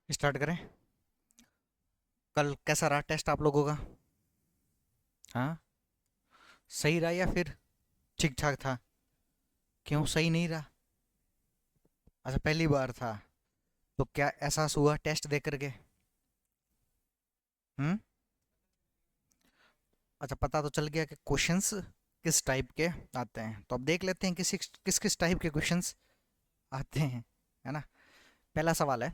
Start करें। कल कैसा रहा टेस्ट आप लोगों का? हाँ, सही रहा या फिर ठीक ठाक था? क्यों सही नहीं रहा? अच्छा, पहली बार था। तो क्या एहसास हुआ टेस्ट देख करके? हम्म। अच्छा, पता तो चल गया कि क्वेश्चंस किस टाइप के आते हैं। तो अब देख लेते हैं किस किस किस टाइप के क्वेश्चंस आते हैं, है ना। पहला सवाल है,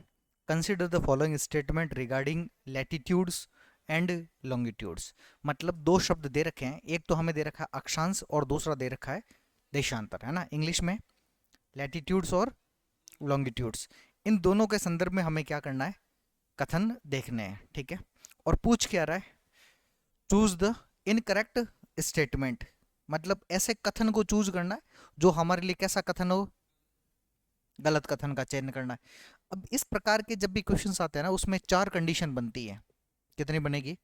consider the following statement regarding latitudes and longitudes. मतलब दो शब्द दे रखे हैं, एक तो हमें दे रखा है अक्षांश और दूसरा दे रखा है देशांतर, है ना, इंग्लिश में लैटिट्यूड्स और लॉन्गिट्यूड्स। इन दोनों के संदर्भ में हमें क्या करना है, कथन देखने हैं, ठीक है। और पूछ क्या रहा है, चूज द इनकरेक्ट स्टेटमेंट। मतलब ऐसे कथन को चूज करना है जो हमारे लिए कैसा कथन हो, गलत कथन का चयन करना है। अब इस प्रकार के जब भी क्वेश्चंस आते हैं ना, उसमें चार कंडीशन बनती है। कितनी बनेगी?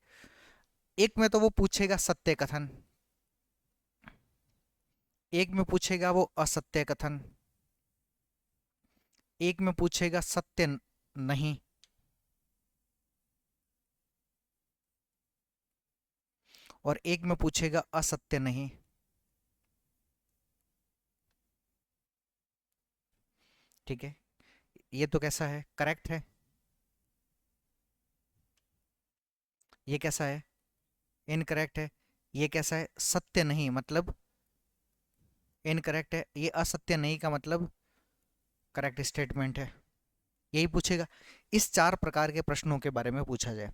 एक में तो वो पूछेगा सत्य कथन, एक में पूछेगा वो असत्य कथन, एक में पूछेगा सत्य नहीं, और एक में पूछेगा असत्य नहीं। ठीक है, ये तो कैसा है, करेक्ट है। ये कैसा है, इनकरेक्ट है। ये कैसा है, सत्य नहीं, मतलब इनकरेक्ट है। ये असत्य नहीं का मतलब करेक्ट स्टेटमेंट है। यही पूछेगा। इस चार प्रकार के प्रश्नों के बारे में पूछा जाए।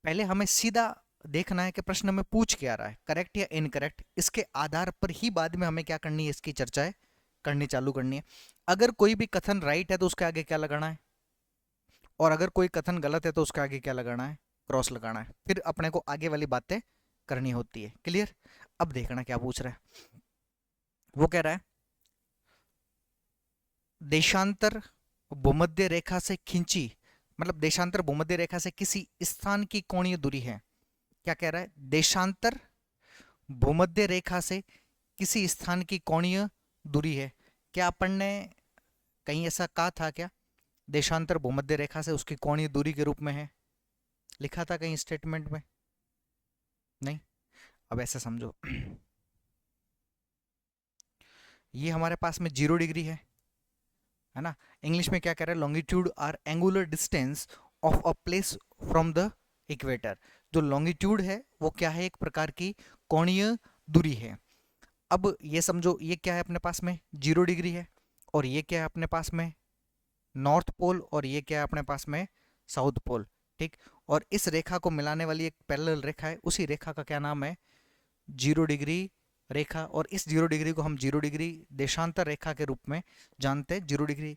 पहले हमें सीधा देखना है कि प्रश्न में पूछ क्या रहा है, करेक्ट या इनकरेक्ट। इसके आधार पर ही बाद में हमें क्या करनी है, इसकी चर्चाएं करनी चालू करनी है। अगर कोई भी कथन राइट है तो उसके आगे क्या लगाना है, और अगर कोई कथन गलत है तो उसके आगे क्या लगाना है, क्रॉस लगाना है। फिर अपने को आगे वाली बातें करनी होती है। क्लियर? अब देखना क्या पूछ रहा है। वो कह रहा है, देशांतर भूमध्य रेखा से खींची, मतलब देशांतर भूमध्य रेखा से किसी स्थान की कोणीय दूरी है। क्या कह रहा है, देशांतर भूमध्य रेखा से किसी स्थान की कोणीय दूरी है। क्या अपन ने कहीं ऐसा कहा था क्या, देशांतर भूमध्य रेखा से उसकी कोणीय दूरी के रूप में है? लिखा था कहीं स्टेटमेंट में? नहीं। अब ऐसे समझो, ये हमारे पास में 0 डिग्री है ना। इंग्लिश में क्या कह रहा है, longitude are angular distance of a place from the equator. जो लॉन्गिट्यूड है वो क्या है, एक प्रकार की कोणीय दूरी है। अब ये समझो, ये क्या है अपने पास में, 0 डिग्री है, और ये क्या है अपने पास में, नॉर्थ पोल, और ये क्या है अपने पास में, साउथ पोल। ठीक। और इस रेखा को मिलाने वाली एक पैरेलल रेखा है, उसी रेखा का क्या नाम है, 0 डिग्री रेखा। और इस 0 डिग्री को हम 0 डिग्री देशांतर रेखा के रूप में जानते हैं, 0 डिग्री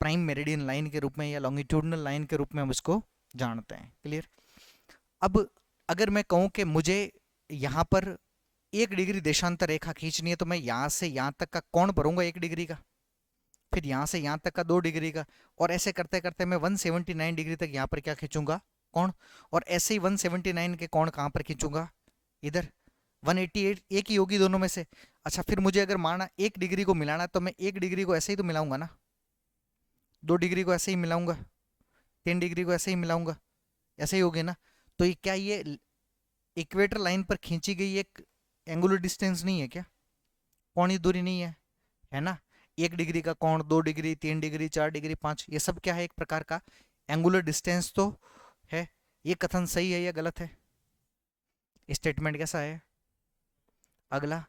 प्राइम मेरिडियन लाइन के रूप में या लॉन्गिट्यूडनल लाइन के रूप में हम इसको जानते हैं। क्लियर? अब अगर मैं कहूं कि मुझे यहाँ पर 1 डिग्री देशांतर रेखा खींचनी है, तो मैं यहाँ से यहाँ तक का कोण भरूंगा 1 डिग्री का, फिर यहाँ से यहाँ तक का 2 डिग्री का, और ऐसे करते करते मैं 179 डिग्री तक यहाँ पर क्या खींचूंगा, कोण। और ऐसे ही 179 के कोण कहाँ पर खींचूंगा, इधर। 188 एक ही होगी दोनों में से। अच्छा, फिर मुझे अगर माना 1 डिग्री को मिलाना है, तो मैं 1 डिग्री को ऐसे ही तो मिलाऊंगा ना, 2 डिग्री को ऐसे ही मिलाऊंगा, 3 डिग्री को ऐसे ही मिलाऊंगा, ऐसे ही होगी ना। तो ये क्या, ये इक्वेटर लाइन पर खींची गई एक एंगुलर डिस्टेंस नहीं है क्या, कोणीय दूरी नहीं है ना। 1 डिग्री का कोण, 2 डिग्री, 3 डिग्री, 4 डिग्री, 5, ये सब क्या है, एक प्रकार का एंगुलर डिस्टेंस तो है। ये कथन सही है या गलत है, स्टेटमेंट कैसा है? अगला,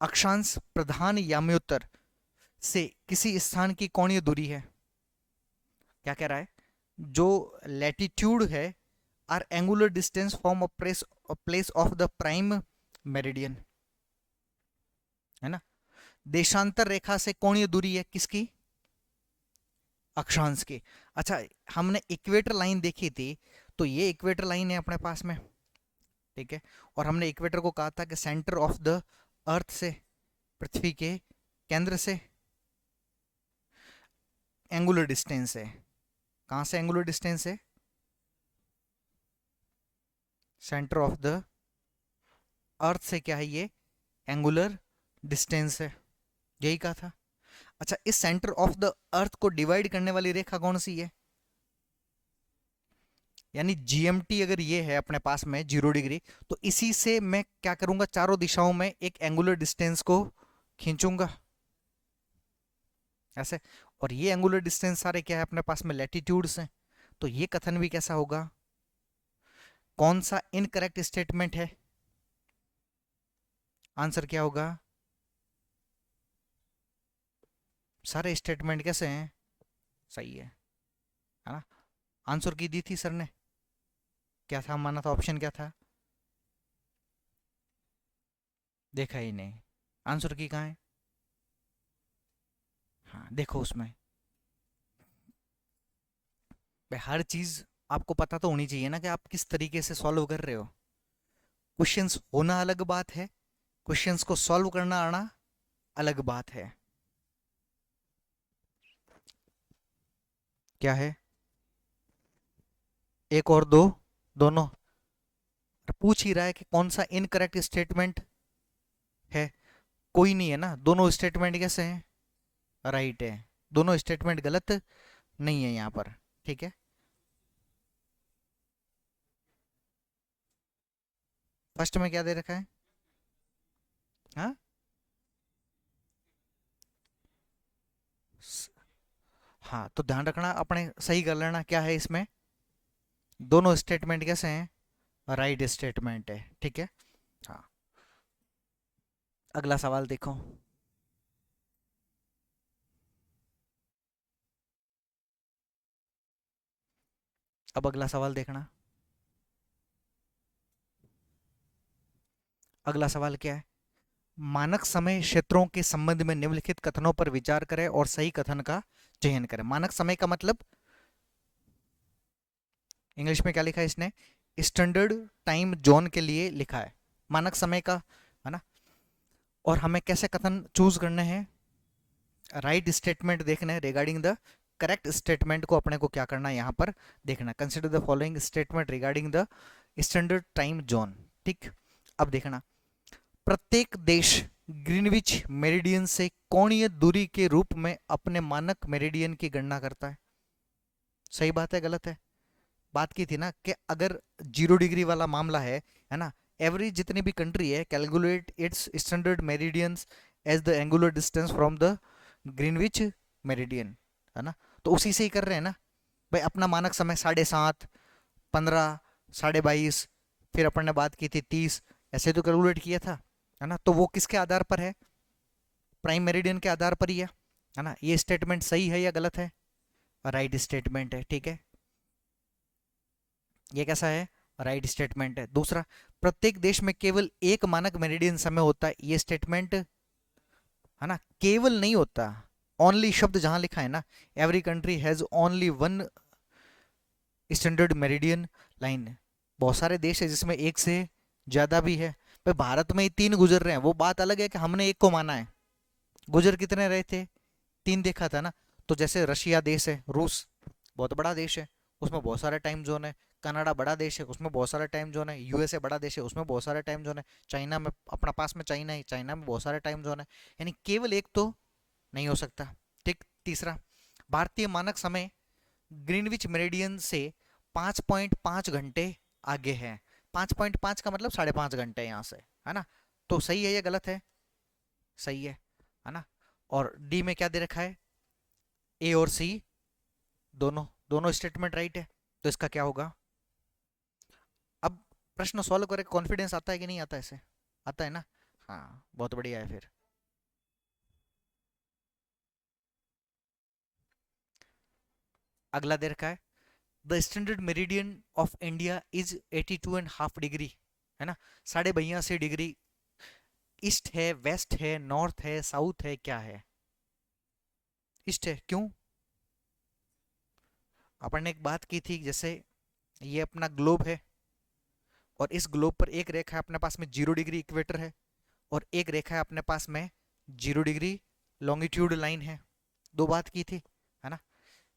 अक्षांश प्रधान याम्योत्तर से किसी स्थान की कोणीय दूरी है। क्या कह रहा है, जो लैटिट्यूड है are angular distance from a place of the prime meridian, है ना। देशांतर रेखा से कोणीय दूरी है किसकी, अक्षांश की। अच्छा, हमने इक्वेटर लाइन देखी थी, तो ये इक्वेटर लाइन है अपने पास में, ठीक है। और हमने इक्वेटर को कहा था कि सेंटर ऑफ द अर्थ से, पृथ्वी के केंद्र से एंगुलर डिस्टेंस है। कहाँ से एंगुलर डिस्टेंस है, सेंटर ऑफ द अर्थ से क्या है ये, एंगुलर डिस्टेंस है। यही कहा था। अच्छा, इस सेंटर ऑफ द अर्थ को डिवाइड करने वाली रेखा कौन सी है, यानी जीएमटी अगर ये है अपने पास में 0 डिग्री, तो इसी से मैं क्या करूंगा, चारों दिशाओं में एक एंगुलर डिस्टेंस को खींचूंगा ऐसे। और ये एंगुलर डिस्टेंस सारे क्या है अपने पास में, लैटिट्यूड्स हैं। तो ये कथन भी कैसा होगा, कौन सा इनकरेक्ट स्टेटमेंट है, आंसर क्या होगा, सारे स्टेटमेंट कैसे हैं, सही है ना। आंसर की दी थी सर ने, क्या था माना था, ऑप्शन क्या था, देखा ही नहीं, आंसर की कहाँ है, हाँ देखो उसमें। भाई हर चीज आपको पता तो होनी चाहिए ना कि आप किस तरीके से सॉल्व कर रहे हो। क्वेश्चंस होना अलग बात है, क्वेश्चंस को सॉल्व करना आना अलग बात है। क्या है, एक और दो, दोनों, पूछ ही रहा है कि कौन सा इनकरेक्ट स्टेटमेंट है, कोई नहीं है ना, दोनों स्टेटमेंट कैसे हैं, राइट है, दोनों स्टेटमेंट गलत नहीं है यहाँ पर, ठीक है। फर्स्ट में क्या दे रखा है, हाँ, स- हाँ तो ध्यान रखना, अपने सही कर लेना क्या है इसमें, दोनों स्टेटमेंट कैसे हैं, राइट स्टेटमेंट है, ठीक है। हाँ, अगला सवाल देखो। अब अगला सवाल देखना, अगला सवाल क्या है, मानक समय क्षेत्रों के संबंध में निम्नलिखित कथनों पर विचार करें और सही कथन का चयन करें। मानक समय का मतलब, इंग्लिश में क्या लिखा है इसने, स्टैंडर्ड टाइम जोन के लिए लिखा है मानक समय का, है ना। और हमें कैसे कथन चूज करने हैं, राइट स्टेटमेंट देखना है रिगार्डिंग द करेक्ट स्टेटमेंट को अपने को क्या करना है यहाँ पर देखना, consider the following statement regarding the standard time zone, ठीक। अब देखना, प्रत्येक देश ग्रीनविच मेरिडियन से कोणीय दूरी के रूप में अपने मानक मेरिडियन की गणना करता है, सही बात है गलत है, बात की थी ना कि अगर 0 डिग्री वाला मामला है ना, एवरी जितनी भी कंट्री है calculate its standard meridians as the angular distance from the Greenwich meridian, है ना। तो उसी से ही कर रहे हैं ना भाई, अपना मानक समय 7:30, 15, 22:30, फिर अपन ने बात की थी 30, ऐसे तो कैलकुलेट किया था, है ना। तो वो किसके आधार पर है, प्राइम मेरिडियन के आधार पर ही है ना। ये स्टेटमेंट सही है या गलत है, राइट स्टेटमेंट है, ठीक है, ये कैसा है, राइट स्टेटमेंट है। दूसरा, प्रत्येक देश में केवल एक मानक मेरिडियन समय होता है, ये स्टेटमेंट है ना, केवल नहीं होता, ओनली शब्द जहां लिखा है ना, every country has only one standard meridian line, बहुत सारे देश है जिसमें एक से ज्यादा भी है। पर भारत में ही 3 गुजर रहे हैं, वो बात अलग है कि हमने एक को माना है, गुजर कितने रहे थे, 3 देखा था ना। तो जैसे रशिया देश है, रूस बहुत बड़ा देश है, उसमें बहुत सारे टाइम जोन है, कनाडा बड़ा देश है उसमें बहुत सारे टाइम जोन है, यूएसए बड़ा देश है उसमें बहुत सारे टाइम जोन है, चाइना में अपना पास में चाइना है, चाइना में बहुत सारे टाइम जोन है, यानी केवल एक तो नहीं हो सकता, ठीक। तीसरा, भारतीय मानक समय ग्रीनविच मेरिडियन से 5.5 घंटे आगे है, 5.5 का मतलब 5.5 घंटे यहाँ से, है ना। तो सही है या गलत है, सही है ना। और डी में क्या दे रखा है, ए और सी, दोनों दोनों स्टेटमेंट राइट है, तो इसका क्या होगा। अब प्रश्न सॉल्व करके कॉन्फिडेंस आता है कि नहीं आता, ऐसे आता है ना, हाँ बहुत बढ़िया है फिर। अगला दे रखा है, the standard meridian of India is 82.5 degree, है ना, 82.5 डिग्री, ईस्ट है, वेस्ट है, नॉर्थ है, साउथ है, क्या है, ईस्ट है, क्यों, अपन ने एक बात की थी, जैसे ये अपना ग्लोब है, और इस ग्लोब पर एक रेखा है अपने पास में 0 डिग्री इक्वेटर है, और एक रेखा है अपने पास में 0 डिग्री लॉन्गिट्यूड लाइन है, दो बात की थी, है ना।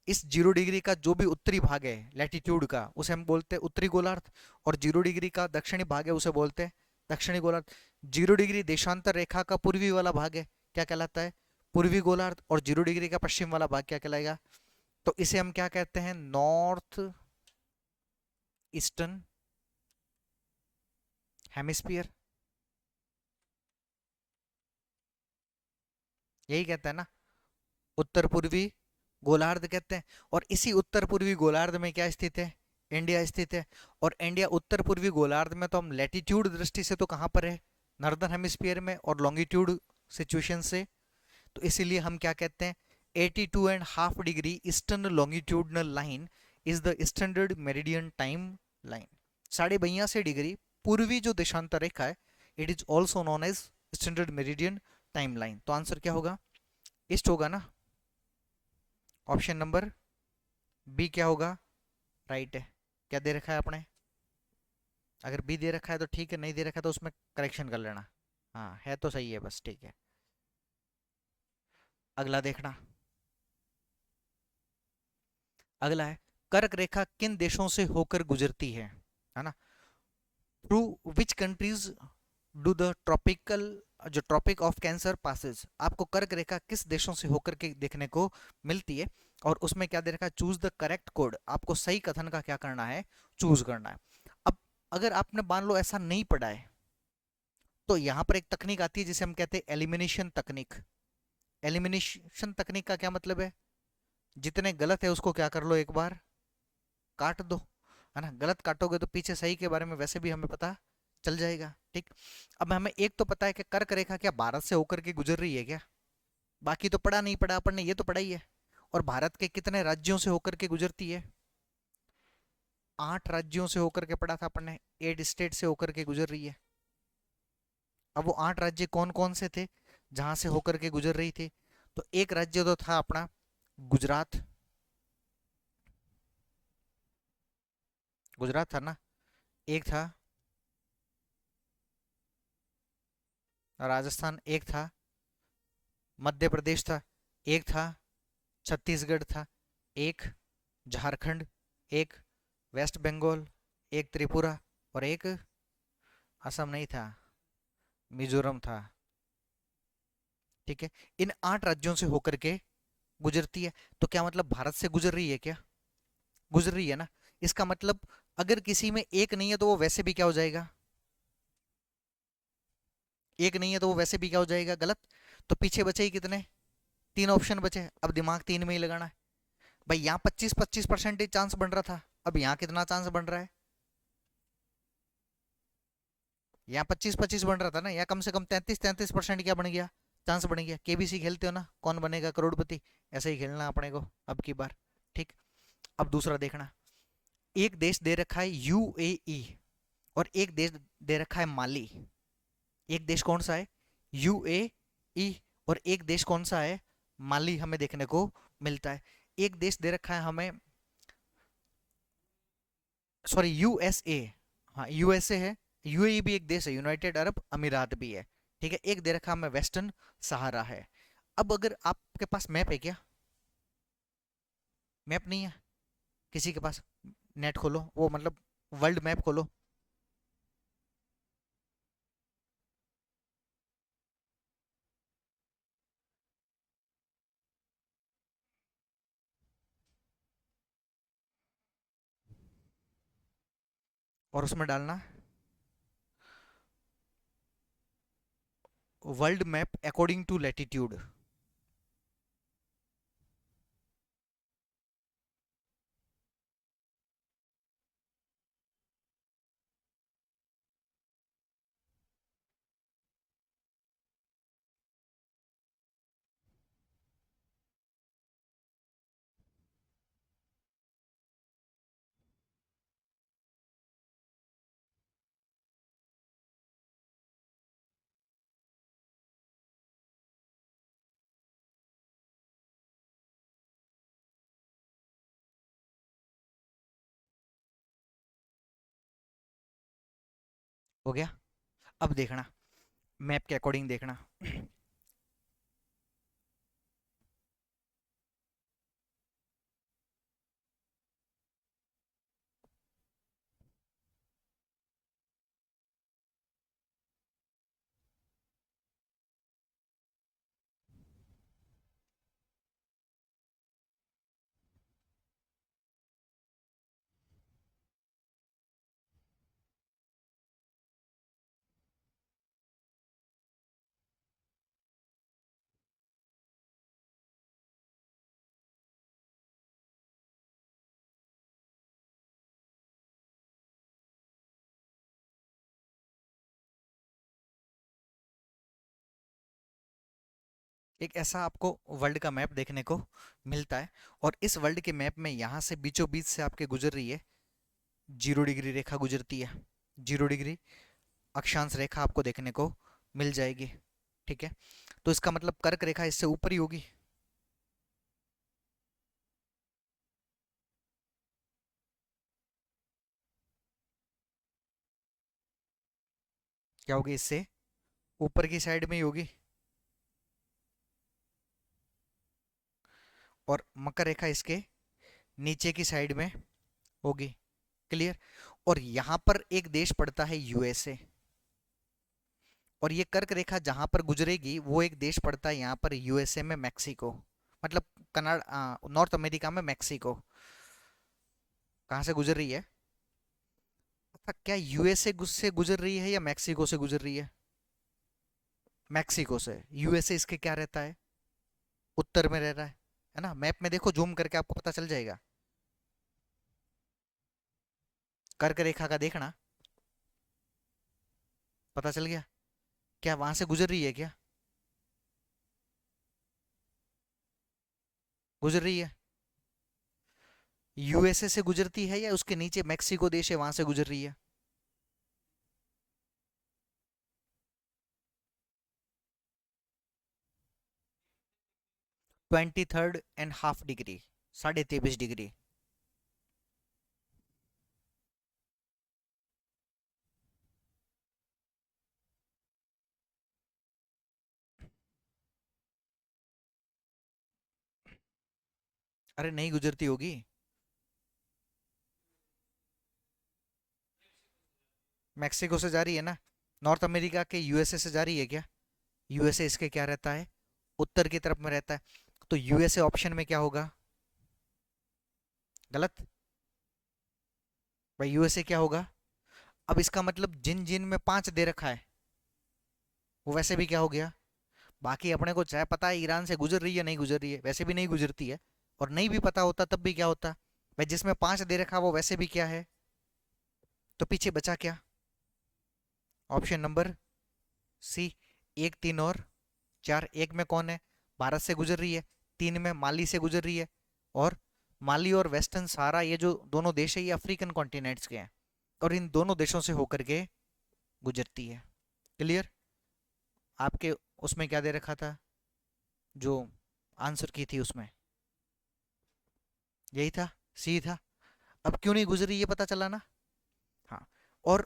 इस 0 डिग्री का जो भी उत्तरी भाग है लैटिट्यूड का, उसे हम बोलते हैं उत्तरी गोलार्ध, और 0 डिग्री का दक्षिणी भाग है उसे बोलते हैं दक्षिणी गोलार्ध। 0 डिग्री देशांतर रेखा का पूर्वी वाला भाग है, क्या कहलाता है, पूर्वी गोलार्ध, और 0 डिग्री का पश्चिम वाला भाग क्या कहलाएगा, तो इसे हम क्या कहते हैं, नॉर्थ ईस्टर्न हेमिस्फीयर, यही कहता है ना, उत्तर पूर्वी गोलार्ध कहते हैं। और इसी उत्तर पूर्वी गोलार्ध में क्या स्थित है, इंडिया स्थित है। और इंडिया उत्तर पूर्वी गोलार्ध में तो हम लैटिट्यूड दृष्टि से तो कहाँ पर है, नॉर्दर्न हेमिस्फीयर में, और लॉन्गिट्यूड सिचुएशन से तो इसीलिए हम क्या कहते हैं, 82.5 degree eastern longitudinal line is the standard meridian time line. 82.5 degree पूर्वी जो देशांतर रेखा है, it is also known as standard meridian time line. तो आंसर क्या होगा, ईस्ट होगा ना, ऑप्शन नंबर बी क्या होगा, राइट है। क्या दे रखा है आपने, अगर बी दे रखा है तो ठीक है, नहीं दे रखा है तो उसमें करेक्शन कर लेना। हाँ है तो सही है, बस ठीक है। अगला देखना, अगला है, कर्क रेखा किन देशों से होकर गुजरती है ना, through which countries do the tropical, जो ट्रॉपिक ऑफ कैंसर पासेस, आपको कर्क रेखा किस देशों से होकर के देखने को मिलती है। और उसमें क्या दे रखा है, चूज द करेक्ट कोड, आपको सही कथन का क्या करना है, चूज करना है। अब अगर आपने मान लो ऐसा नहीं पढ़ा है, तो यहाँ पर एक तकनीक आती है जिसे हम कहते हैं एलिमिनेशन तकनीक। एलिमिनेशन तकनीक का क्या मतलब है, जितने गलत है उसको क्या कर लो, एक बार काट दो, है ना। गलत काटोगे तो पीछे सही के बारे में वैसे भी हमें पता चल जाएगा, ठीक। अब हमें एक तो पता है कि कर्क रेखा क्या भारत से होकर के गुजर रही है क्या, बाकी तो पढ़ा नहीं पढ़ा अपन ने, ये तो पढ़ा ही है। और भारत के कितने राज्यों से होकर के गुजरती है, 8 राज्यों से होकर के पढ़ा था अपन ने, 8 स्टेट से होकर के गुजर रही है। अब वो 8 राज्य कौन कौन से थे जहां से होकर के गुजर रही थी, तो एक राज्य तो था अपना गुजरात, गुजरात था ना, एक था राजस्थान, एक था मध्य प्रदेश था, एक था छत्तीसगढ़ था, एक झारखंड, एक वेस्ट बंगाल, एक त्रिपुरा, और एक असम नहीं था, मिजोरम था, ठीक है। इन 8 राज्यों से होकर के गुजरती है। तो क्या मतलब भारत से गुजर रही है क्या, गुजर रही है ना। इसका मतलब अगर किसी में एक नहीं है तो वो वैसे भी क्या हो जाएगा, एक नहीं है तो वो वैसे भी क्या हो जाएगा, गलत। तो पीछे बचे ही कितने, 3 ऑप्शन बचे, अब दिमाग 3 में ही लगाना है। भाई यहाँ 25-25% चांस बन रहा था, अब यहाँ कितना चांस बन रहा है, यहाँ 25-25 बन रहा था ना, यहाँ कम से कम 33-33% क्या बन गया, चांस बन गया। केबीसी खेलते हो ना, कौन बनेगा करोड़पति, ऐसे ही खेलना अपने को अब की बार, ठीक। अब दूसरा देखना, एक देश दे रखा है यूएई, और एक देश दे रखा है माली। एक देश कौन सा है, यूएई, और एक देश कौन सा है, माली, हमें देखने को मिलता है। एक देश दे रखा है हमें, सॉरी यूएसए, हाँ यूएसए है, यूएई भी एक देश है, यूनाइटेड अरब अमीरात भी है, ठीक है। एक दे रखा हमें वेस्टर्न सहारा है। अब अगर आपके पास मैप है क्या, मैप नहीं है किसी के पास, नेट खोलो, वो मतलब वर्ल्ड मैप खोलो, और उसमें डालना world map according to latitude. हो गया। अब देखना, मैप के अकॉर्डिंग देखना, एक ऐसा आपको वर्ल्ड का मैप देखने को मिलता है, और इस वर्ल्ड के मैप में यहाँ से बीचों बीच से आपके गुजर रही है 0 डिग्री रेखा गुजरती है। 0 डिग्री अक्षांश रेखा आपको देखने को मिल जाएगी। ठीक है, तो इसका मतलब कर्क रेखा इससे ऊपर ही होगी। क्या होगी, इससे ऊपर की साइड में ही होगी। और मकर रेखा इसके नीचे की साइड में होगी। क्लियर। और यहां पर एक देश पड़ता है यूएसए, और ये कर्क रेखा जहां पर गुजरेगी वो एक देश पड़ता है यहाँ पर यूएसए में, मैक्सिको। मतलब कनाडा, नॉर्थ अमेरिका में मैक्सिको। कहाँ से गुजर रही है? अच्छा, क्या यूएसए से गुजर रही है या मैक्सिको से गुजर रही है? मैक्सिको से। यूएसए इसके क्या रहता है? उत्तर में रह रहा है ना। मैप में देखो, जूम करके आपको पता चल जाएगा। कर्क रेखा का देखना, पता चल गया। क्या वहां से गुजर रही है क्या? गुजर रही है। यूएसए से गुजरती है या उसके नीचे मैक्सिको देश है वहां से गुजर रही है? 23.5 डिग्री, 23.5 डिग्री। अरे नहीं गुजरती होगी। मैक्सिको से जा रही है ना। नॉर्थ अमेरिका के यूएसए से जा रही है क्या? यूएसए इसके क्या रहता है? उत्तर की तरफ में रहता है। तो यूएसए ऑप्शन में क्या होगा? गलत। भाई यूएसए क्या होगा? अब इसका मतलब जिन जिन में 5 दे रखा है वो वैसे भी क्या हो गया? बाकी अपने को चाहे पता है ईरान से गुजर रही है नहीं गुजर रही है, वैसे भी नहीं गुजरती है। और नहीं भी पता होता तब भी क्या होता? भाई जिसमें 5 दे रखा वो वैसे भी क्या है? तो पीछे बचा क्या? Option number C. 1, 3 और 4। एक में कौन है? भारत से गुजर रही है। 3 में माली से गुजर रही है। और माली और वेस्टर्न सहारा, ये जो दोनों देश है ये अफ्रीकन कॉन्टिनेंट्स के हैं, और इन दोनों देशों से होकर के गुजरती है। क्लियर। आपके उसमें क्या दे रखा था जो आंसर की थी उसमें? यही था, सी था। अब क्यों नहीं गुजरी ये पता चला ना। हाँ। और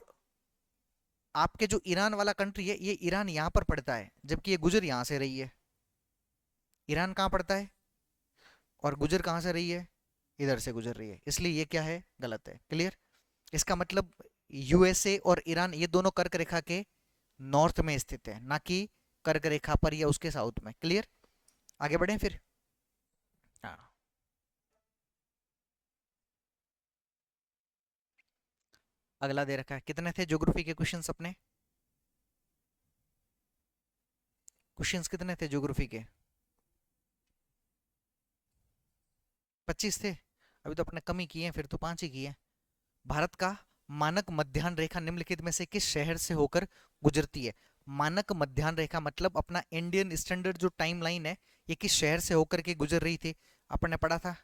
आपके जो ईरान वाला कंट्री है, ये ईरान यहाँ पर पड़ता है जबकि ये गुजर यहाँ से रही है। ईरान कहाँ पड़ता है और गुजर कहाँ से रही है? इधर से गुजर रही है, इसलिए ये क्या है? गलत है। क्लियर। इसका मतलब यूएसए और ईरान ये दोनों कर्क रेखा के नॉर्थ में स्थित है, ना कि कर्क रेखा पर या उसके साउथ में। क्लियर। आगे बढ़ें फिर। हाँ। अगला दे रखा है, कितने थे ज्योग्राफी के क्वेश्चंस अपने? क्वेश्चंस कितने थे ज्योग्राफी के? 25 थे। अभी तो अपने कम ही किए हैं, फिर तो 5 ही किए हैं। भारत का मानक मध्याह्न रेखा निम्नलिखित में से किस शहर से होकर गुजरती है? मानक मध्याह्न रेखा मतलब अपना इंडियन स्टैंडर्ड जो टाइम लाइन है, ये किस शहर से होकर के गुजर रही थी? अपन ने पढ़ा था,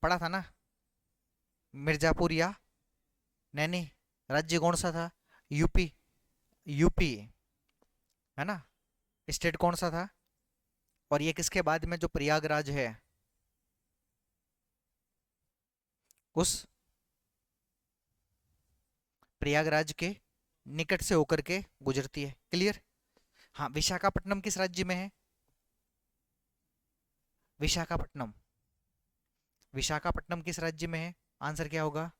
पढ़ा था ना। मिर्जापुर या नैनी। राज्य कौन सा था? यूपी। यूपी है ना। स्टेट कौन सा था? और ये किसके बाद में जो प्रयागराज है, उस प्रयागराज के निकट से होकर के गुजरती है। क्लियर। हाँ, विशाखापट्टनम किस राज्य में है? विशाखापट्टनम। विशाखापट्टनम किस राज्य में है? आंसर क्या होगा?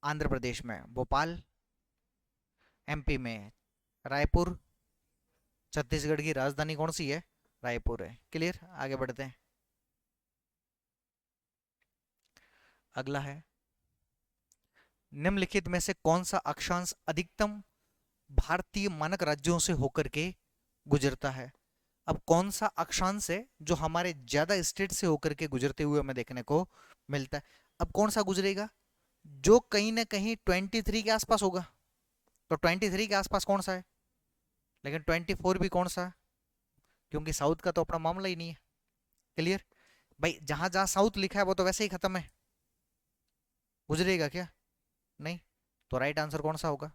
आंध्र प्रदेश में। भोपाल एमपी में है। रायपुर छत्तीसगढ़ की राजधानी कौन सी है? रायपुर है। क्लियर। आगे बढ़ते हैं। अगला है, निम्नलिखित में से कौन सा अक्षांश अधिकतम भारतीय मानक राज्यों से होकर के गुजरता है? अब कौन सा अक्षांश है जो हमारे ज्यादा स्टेट से होकर के गुजरते हुए हमें देखने को मिलता है? अब कौन सा गुजरेगा जो कहीं ना कहीं 23 के आसपास होगा? तो 23 के आसपास कौन सा है? लेकिन 24 भी कौन सा? क्योंकि साउथ का तो अपना मामला ही नहीं है। क्लियर? भाई जहां जहां साउथ लिखा है वो तो वैसे ही खत्म है, गुजरेगा क्या? नहीं। तो राइट आंसर कौन सा होगा?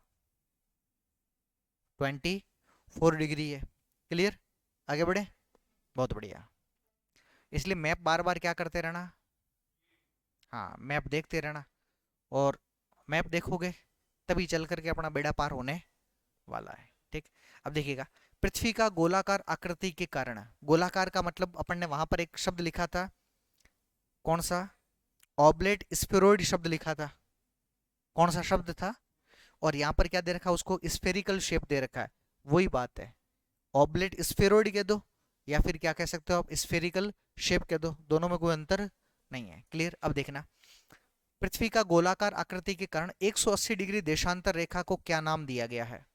24 डिग्री है। क्लियर? आगे बढ़े। बहुत बढ़िया। इसलिए मैप बार बार क्या करते रहना, हाँ मैप देखते रहना, और मैप देखोगे तभी चल करके अपना बेड़ा पार होने वाला है। ठीक। अब देखिएगा, पृथ्वी का गोलाकार आकृति के कारण, गोलाकार का मतलब अपन ने वहां पर एक शब्द लिखा था, कौन सा? ऑब्लेट स्फेरॉइड शब्द लिखा था। कौन सा शब्द था? और यहाँ पर क्या दे रखा है, उसको स्फेरिकल शेप दे रखा है। वही बात है, ऑब्लेट स्फेरॉइड कह दो या फिर क्या कह सकते हो आप, स्फेरिकल शेप कह दो, दोनों में कोई अंतर नहीं है। क्लियर? अब देखना, पृथ्वी का गोलाकार आकृति के कारण 180 डिग्री देशांतर रेखा को क्या नाम दिया गया है?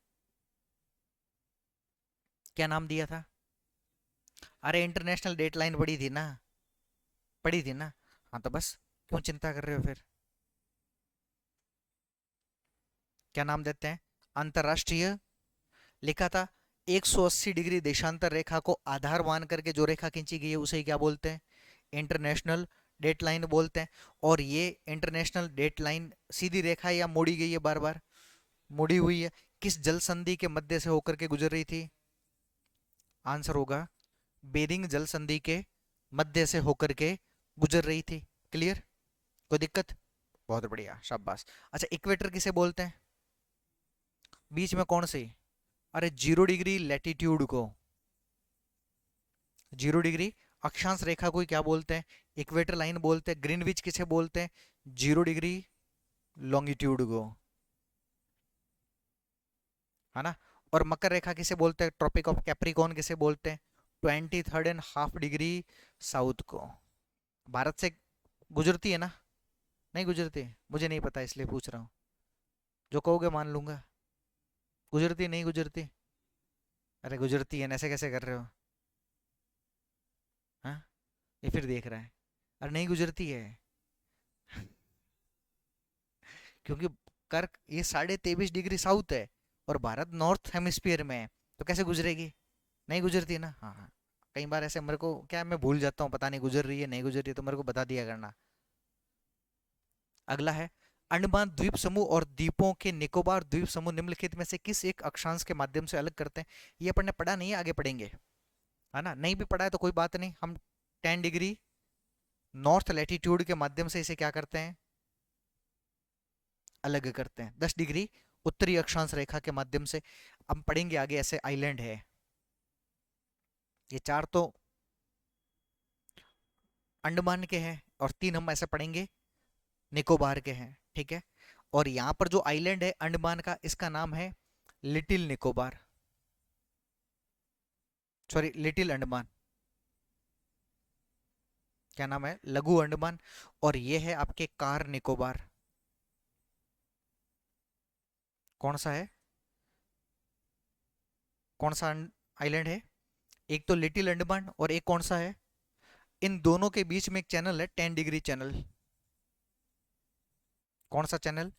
क्या नाम दिया था? अरे इंटरनेशनल डेटलाइन पड़ी थी ना, पड़ी थी ना। हाँ तो बस, क्यों चिंता कर रहे हो फिर? क्या नाम देते हैं? अंतरराष्ट्रीय, लिखा था 180 डिग्री देशांतर रेखा को आधार मान करके जो रेखा खींची गई है उसे क्या बोलते हैं? इंटरनेशनल डेटलाइन बोलते हैं। और ये इंटरनेशनल डेटलाइन सीधी रेखा है या मोड़ी गई है बार बार? मुड़ी हुई है। किस जल संधि के मध्य से होकर के गुजर रही थी? आंसर होगा बेरिंग जल संधि के मध्य से होकर के गुजर रही थी। क्लियर? कोई दिक्कत? बहुत बढ़िया, शाबाश। अच्छा, इक्वेटर किसे बोलते हैं? बीच में कौन सी? अरे 0 डिग्री लैटिट्यूड को, 0 डिग्री अक्षांश रेखा को ही क्या बोलते हैं? इक्वेटर लाइन बोलते हैं। ग्रीनविच किसे बोलते हैं? 0 डिग्री लॉन्गिट्यूड को, है ना। और मकर रेखा किसे बोलते हैं? ट्रॉपिक ऑफ कैप्रिकॉर्न किसे बोलते हैं? 23.5 डिग्री साउथ को। भारत से गुजरती है ना? नहीं गुजरती? मुझे नहीं पता इसलिए पूछ रहा हूँ, जो कहोगे मान लूंगा। गुजरती नहीं गुजरती? अरे गुजरती है ना, ऐसे कैसे कर रहे हो? हाँ, ये फिर देख रहा है। अरे नहीं गुजरती है, क्योंकि कर्क ये 23.5 डिग्री साउथ है और भारत नॉर्थ हेमिस्फीयर में है, तो कैसे गुजरेगी? नहीं गुजरती ना। हाँ हाँ, कई बार ऐसे मेरे को क्या है, मैं भूल जाता हूँ, पता नहीं गुजर रही है नहीं गुजर रही है, तो मेरे को बता दिया करना। अगला है, अंडमान द्वीप समूह और द्वीपों के निकोबार द्वीप समूह निम्नलिखित में से किस एक अक्षांश के माध्यम से अलग करते हैं? ये अपन ने पढ़ा नहीं है, आगे पढ़ेंगे, है ना। नहीं भी पढ़ा है तो कोई बात नहीं, हम 10 डिग्री नॉर्थ लैटिट्यूड के माध्यम से इसे क्या करते हैं? अलग करते हैं। 10 डिग्री उत्तरी अक्षांश रेखा के माध्यम से। हम पढ़ेंगे आगे, ऐसे आइलैंड है, ये चार तो अंडमान के हैं और तीन हम ऐसे पढ़ेंगे निकोबार के हैं। ठीक है। और यहाँ पर जो आइलैंड है अंडमान का, इसका नाम है little Nicobar, sorry little Andaman. क्या नाम है? लघु अंडमान। और ये है आपके कार निकोबार। कौन सा है? कौन सा आइलैंड है? एक तो लिटिल अंडमान और एक कौन सा है? इन दोनों के बीच में एक चैनल है, 10 डिग्री चैनल। कौन सा चैनल?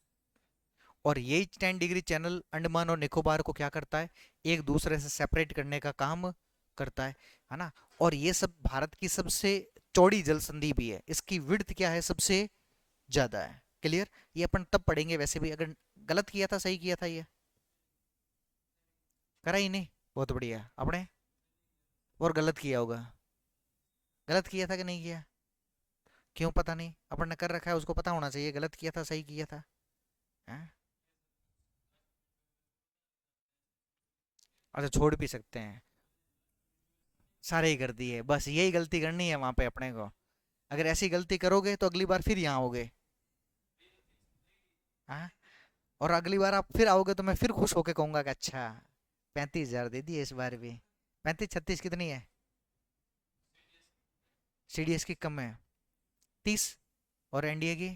और यही 10 डिग्री चैनल अंडमान और निकोबार को क्या करता है? एक दूसरे से सेपरेट करने का काम करता है ना। और ये सब भारत की सबसे चौड़ी जल संधि भी है, इसकी विड्थ क्या है? सबसे ज्यादा है। क्लियर? ये अपन तब पढ़ेंगे, वैसे भी अगर गलत किया था सही किया था, ये करा ही नहीं। बहुत बढ़िया आपने, और गलत किया होगा। गलत किया था कि नहीं किया? क्यों पता नहीं, अपन ने कर रखा है, उसको पता होना चाहिए गलत किया था सही किया था। हैं? अच्छा, छोड़ भी सकते हैं। सारे ही कर दिए, बस यही गलती करनी है वहां पे अपने को। अगर ऐसी गलती करोगे तो अगली बार फिर यहाँ आओगे। हाँ, और अगली बार आप फिर आओगे तो मैं फिर खुश होके कहूंगा कि अच्छा 35,000 दे दिए इस बार भी। 35 36 कितनी है? सीडीएस की कम है, 30। और एनडीए की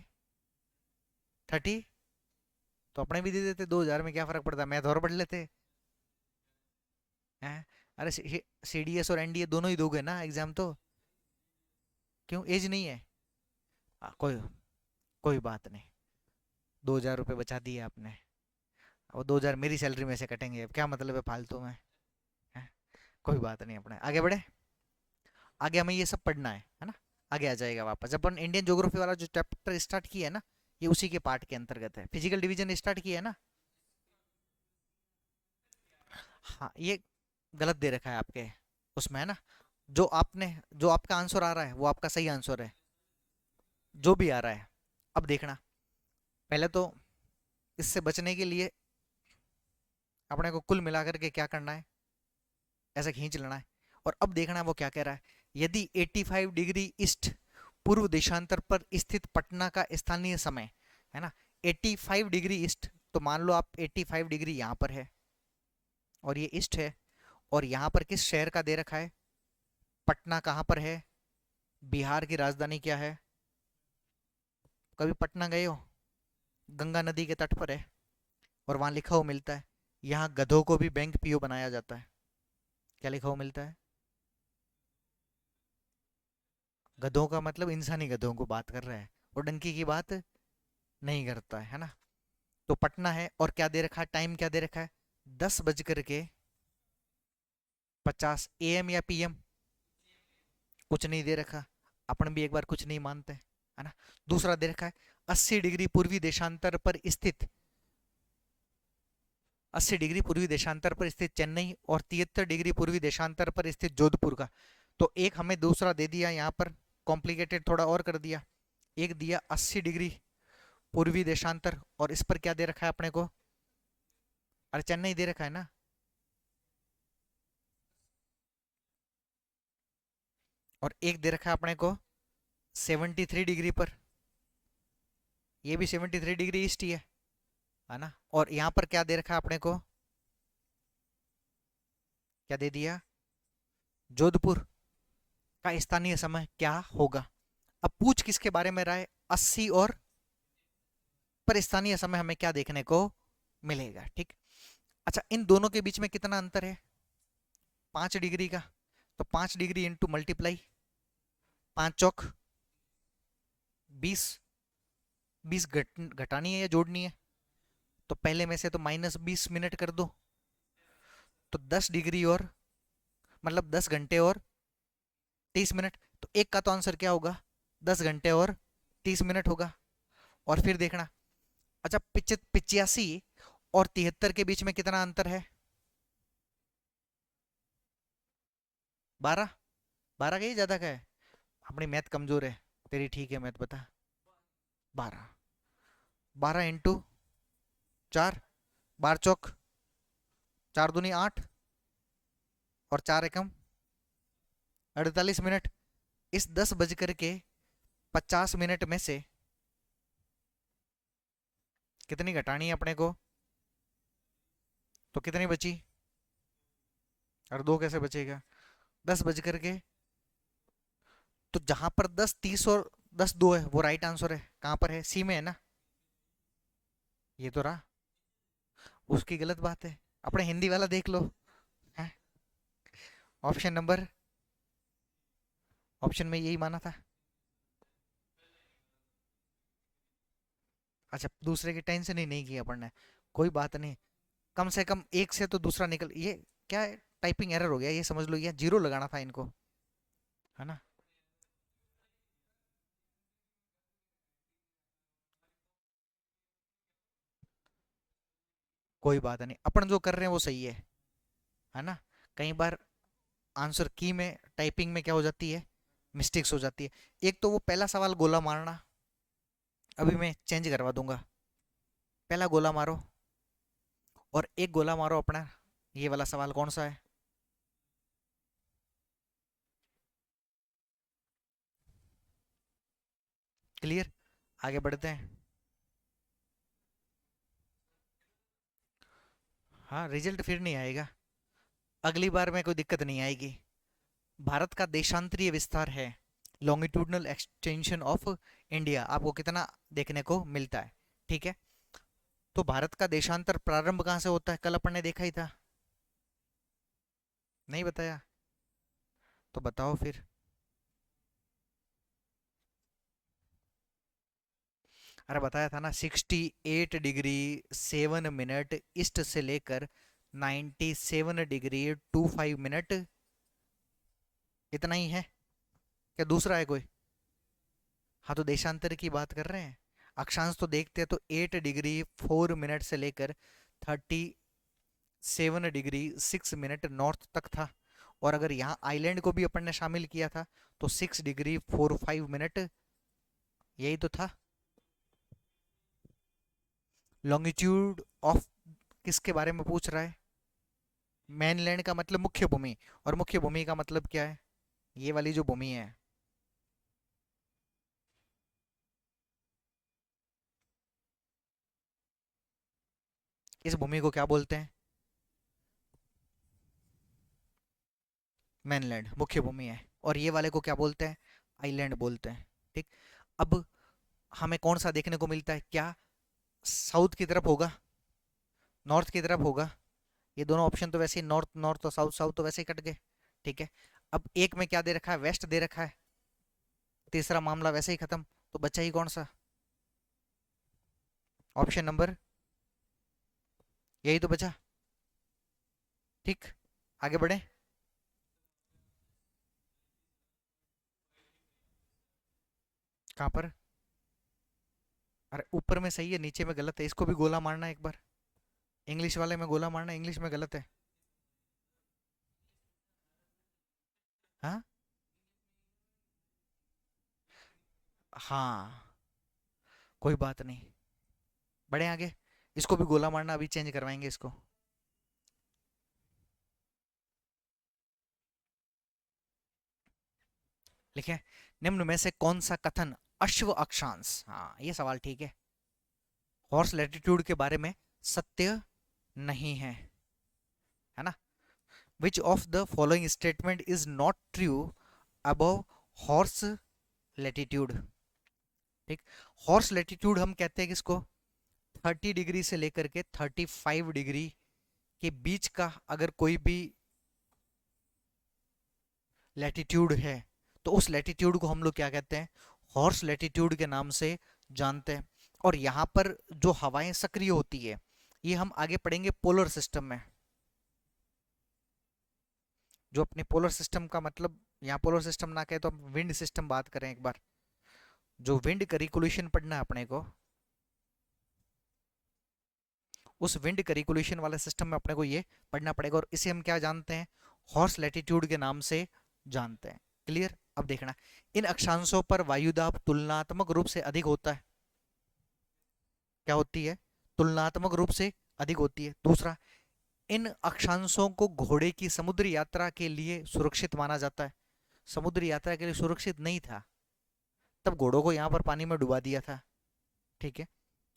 30। तो अपने भी दे देते 2,000 में, क्या फर्क पड़ता, मैथ और पढ़ लेते हैं। अरे सीडीएस और एनडीए दोनों ही दोगे ना एग्जाम तो। क्यों, एज नहीं है? कोई कोई बात नहीं, 2,000 रुपये बचा दिए आपने। और 2,000 मेरी सैलरी में से कटेंगे, अब क्या मतलब है फालतू में? हैं? कोई बात नहीं, अपने आगे बढ़े। आगे हमें ये सब पढ़ना है ना। आगे आ जाएगा वापस, जब अपन इंडियन ज्योग्राफी वाला जो चैप्टर स्टार्ट किया है ना, ये उसी के पार्ट के अंतर्गत है। फिजिकल डिवीजन स्टार्ट किया है ना। हाँ, ये गलत दे रखा है आपके उसमें, है ना। जो आपका आंसर आ रहा है वो आपका सही आंसर है, जो भी आ रहा है। अब देखना, पहले तो इससे बचने के लिए अपने को कुल मिलाकर के क्या करना है, ऐसा खींच लेना है। और अब देखना है वो क्या कह रहा है। यदि 85 डिग्री ईस्ट पूर्व देशांतर पर स्थित पटना का स्थानीय समय, है ना, 85 डिग्री ईस्ट, तो मान लो आप 85 डिग्री यहाँ पर है और ये ईस्ट है, और यहाँ पर किस शहर का दे रखा है, पटना कहाँ पर है, बिहार की राजधानी क्या है। कभी पटना गए हो, गंगा नदी के तट पर है, और वहाँ लिखा हुआ मिलता है, यहाँ गधों को भी बैंक पीओ बनाया जाता है। क्या लिखा हुआ मिलता है। गधों का मतलब इंसानी गधों को बात कर रहा है, और डंकी की बात नहीं करता है ना। तो पटना है, और क्या दे रखा है, टाइम क्या दे रखा है, 10:50 AM या PM, कुछ नहीं दे रखा। अपन भी एक बार कुछ नहीं मानते, है ना। दूसरा दे रखा है 80 डिग्री पूर्वी देशांतर पर स्थित, 80 डिग्री पूर्वी देशांतर पर स्थित चेन्नई, और 73 डिग्री पूर्वी देशांतर पर स्थित जोधपुर का। तो एक हमें दूसरा दे दिया यहाँ पर, कॉम्प्लिकेटेड थोड़ा और कर दिया। एक दिया 80 डिग्री पूर्वी देशांतर, और इस पर क्या दे रखा है अपने को, अरे चेन्नई दे रखा है ना। और एक दे रखा है अपने को 73 डिग्री पर, ये भी 73 डिग्री ईस्ट ही है ना। और यहाँ पर क्या दे रखा है अपने को, क्या दे दिया, जोधपुर का स्थानीय समय क्या होगा। अब पूछ किसके बारे में रहा है, 80 और पर स्थानीय समय हमें क्या देखने को मिलेगा, ठीक। अच्छा, इन दोनों के बीच में कितना अंतर है, 5 डिग्री का। तो 5 डिग्री इंटू मल्टीप्लाई, 5 चौक 20, 20 घटानी है या जोड़नी है, तो पहले में से तो -20 मिनट कर दो, तो 10 डिग्री और मतलब 10 घंटे और 30 मिनट। तो एक का तो आंसर क्या होगा, 10 घंटे और 30 मिनट होगा। और फिर देखना, अच्छा 85 और 73 के बीच में कितना अंतर है, 12। 12 का ही ज्यादा का है, अपनी मैथ कमजोर है, तेरी ठीक है मैथ, बता। 12, 12 इंटू 4, 12 चौक 4 दूनी 8, और 4 एकम 48 मिनट। इस 10:50 में से कितनी घटानी है अपने को, तो कितनी बची, और दो कैसे बचेगा, 10 बज करके, तो जहां पर 10:30 और 10:02 है वो राइट आंसर है, कहां पर है, सी में है ना। ये तो रहा, उसकी गलत बात है, अपने हिंदी वाला देख लो। है ऑप्शन नंबर, ऑप्शन में यही माना था। अच्छा, दूसरे की टेंशन ही नहीं की अपन ने, कोई बात नहीं। कम से कम एक से तो दूसरा निकल, ये क्या है, टाइपिंग एरर हो गया, ये समझ लो, ये जीरो लगाना था इनको, है ना। कोई बात नहीं, अपन जो कर रहे हैं वो सही है ना। कई बार आंसर की में, टाइपिंग में क्या हो जाती है, मिस्टेक्स हो जाती है। एक तो वो पहला सवाल गोला मारना, अभी मैं चेंज करवा दूंगा। पहला गोला मारो, और एक गोला मारो अपना, ये वाला सवाल कौन सा है। क्लियर, आगे बढ़ते हैं। हाँ, रिजल्ट फिर नहीं आएगा, अगली बार में कोई दिक्कत नहीं आएगी। भारत का देशांतरीय विस्तार है, लॉन्गिट्यूडनल एक्सटेंशन ऑफ इंडिया, आपको कितना देखने को मिलता है, ठीक है। तो भारत का देशांतर प्रारंभ कहाँ से होता है, कल अपन ने देखा ही था, नहीं बताया, तो बताओ फिर। अरे बताया था ना, 68 डिग्री 7 मिनट ईस्ट से लेकर 97 डिग्री 25 मिनट इतना ही है क्या, दूसरा है कोई? हाँ तो देशांतर की बात कर रहे हैं। अक्षांश तो देखते हैं तो 8 डिग्री 4 मिनट से लेकर 37 डिग्री 6 मिनट नॉर्थ तक था। और अगर यहाँ आइलैंड को भी अपन ने शामिल किया था तो 6 डिग्री 4 5 मिनट, यही तो था। लॉन्गिट्यूड ऑफ किसके बारे में पूछ रहा है? मेनलैंड का मतलब मुख्य भूमि, और मुख्य भूमि का मतलब क्या है? ये वाली जो भूमि है। इस भूमि को क्या बोलते हैं? मेनलैंड मुख्य भूमि है, और ये वाले को क्या बोलते हैं? आइलैंड बोलते हैं। ठीक। अब हमें कौन सा देखने को मिलता है, क्या साउथ की तरफ होगा, नॉर्थ की तरफ होगा? ये दोनों ऑप्शन तो वैसे ही नॉर्थ नॉर्थ और साउथ साउथ तो वैसे ही कट गए। ठीक है। अब एक में क्या दे रखा है, वेस्ट दे रखा है, तीसरा मामला वैसे ही खत्म। तो बचा ही कौन सा? ऑप्शन नंबर, यही तो बचा। ठीक। आगे बढ़े। कहाँ पर? अरे ऊपर में सही है, नीचे में गलत है, इसको भी गोला मारना एक बार। इंग्लिश वाले में गोला मारना, इंग्लिश में गलत है। हाँ। हाँ, कोई बात नहीं, बढ़े आगे। इसको भी गोला मारना, अभी चेंज करवाएंगे इसको। लिखे, निम्न में से कौन सा कथन अश्व अक्षांश, हाँ ये सवाल ठीक है, हॉर्स लैटिट्यूड के बारे में सत्य नहीं है ना? Which of the following statement is not true above horse latitude? ठीक। हॉर्स लैटिट्यूड हम कहते हैं किसको? 30 डिग्री से लेकर के 35 डिग्री के बीच का अगर कोई भी लैटिट्यूड है तो उस लैटिट्यूड को हम लोग क्या कहते हैं? हॉर्स लैटिट्यूड के नाम से जानते हैं। और यहाँ पर जो हवाएं सक्रिय होती है, ये हम आगे पढ़ेंगे पोलर सिस्टम में। जो अपने पोलर सिस्टम का मतलब, यहाँ पोलर सिस्टम ना कहे तो हम विंड सिस्टम बात करें एक बार। जो विंड करिकुलेशन पढ़ना है अपने को, उस विंड करिकुलेशन वाले सिस्टम में अपने को ये पढ़ना पड़ेगा, और इसे हम क्या जानते हैं? हॉर्स लैटिट्यूड के नाम से जानते हैं। क्लियर? अब देखना, इन अक्षांशों पर वायुदाब तुलनात्मक रूप से अधिक होता है। क्या होती है? तुलनात्मक रूप से अधिक होती है। दूसरा, इन अक्षांशों को घोड़े की समुद्री यात्रा के लिए सुरक्षित माना जाता है। समुद्री यात्रा के लिए सुरक्षित नहीं था, तब घोड़ों को यहाँ पर पानी में डुबा दिया था। ठीक है,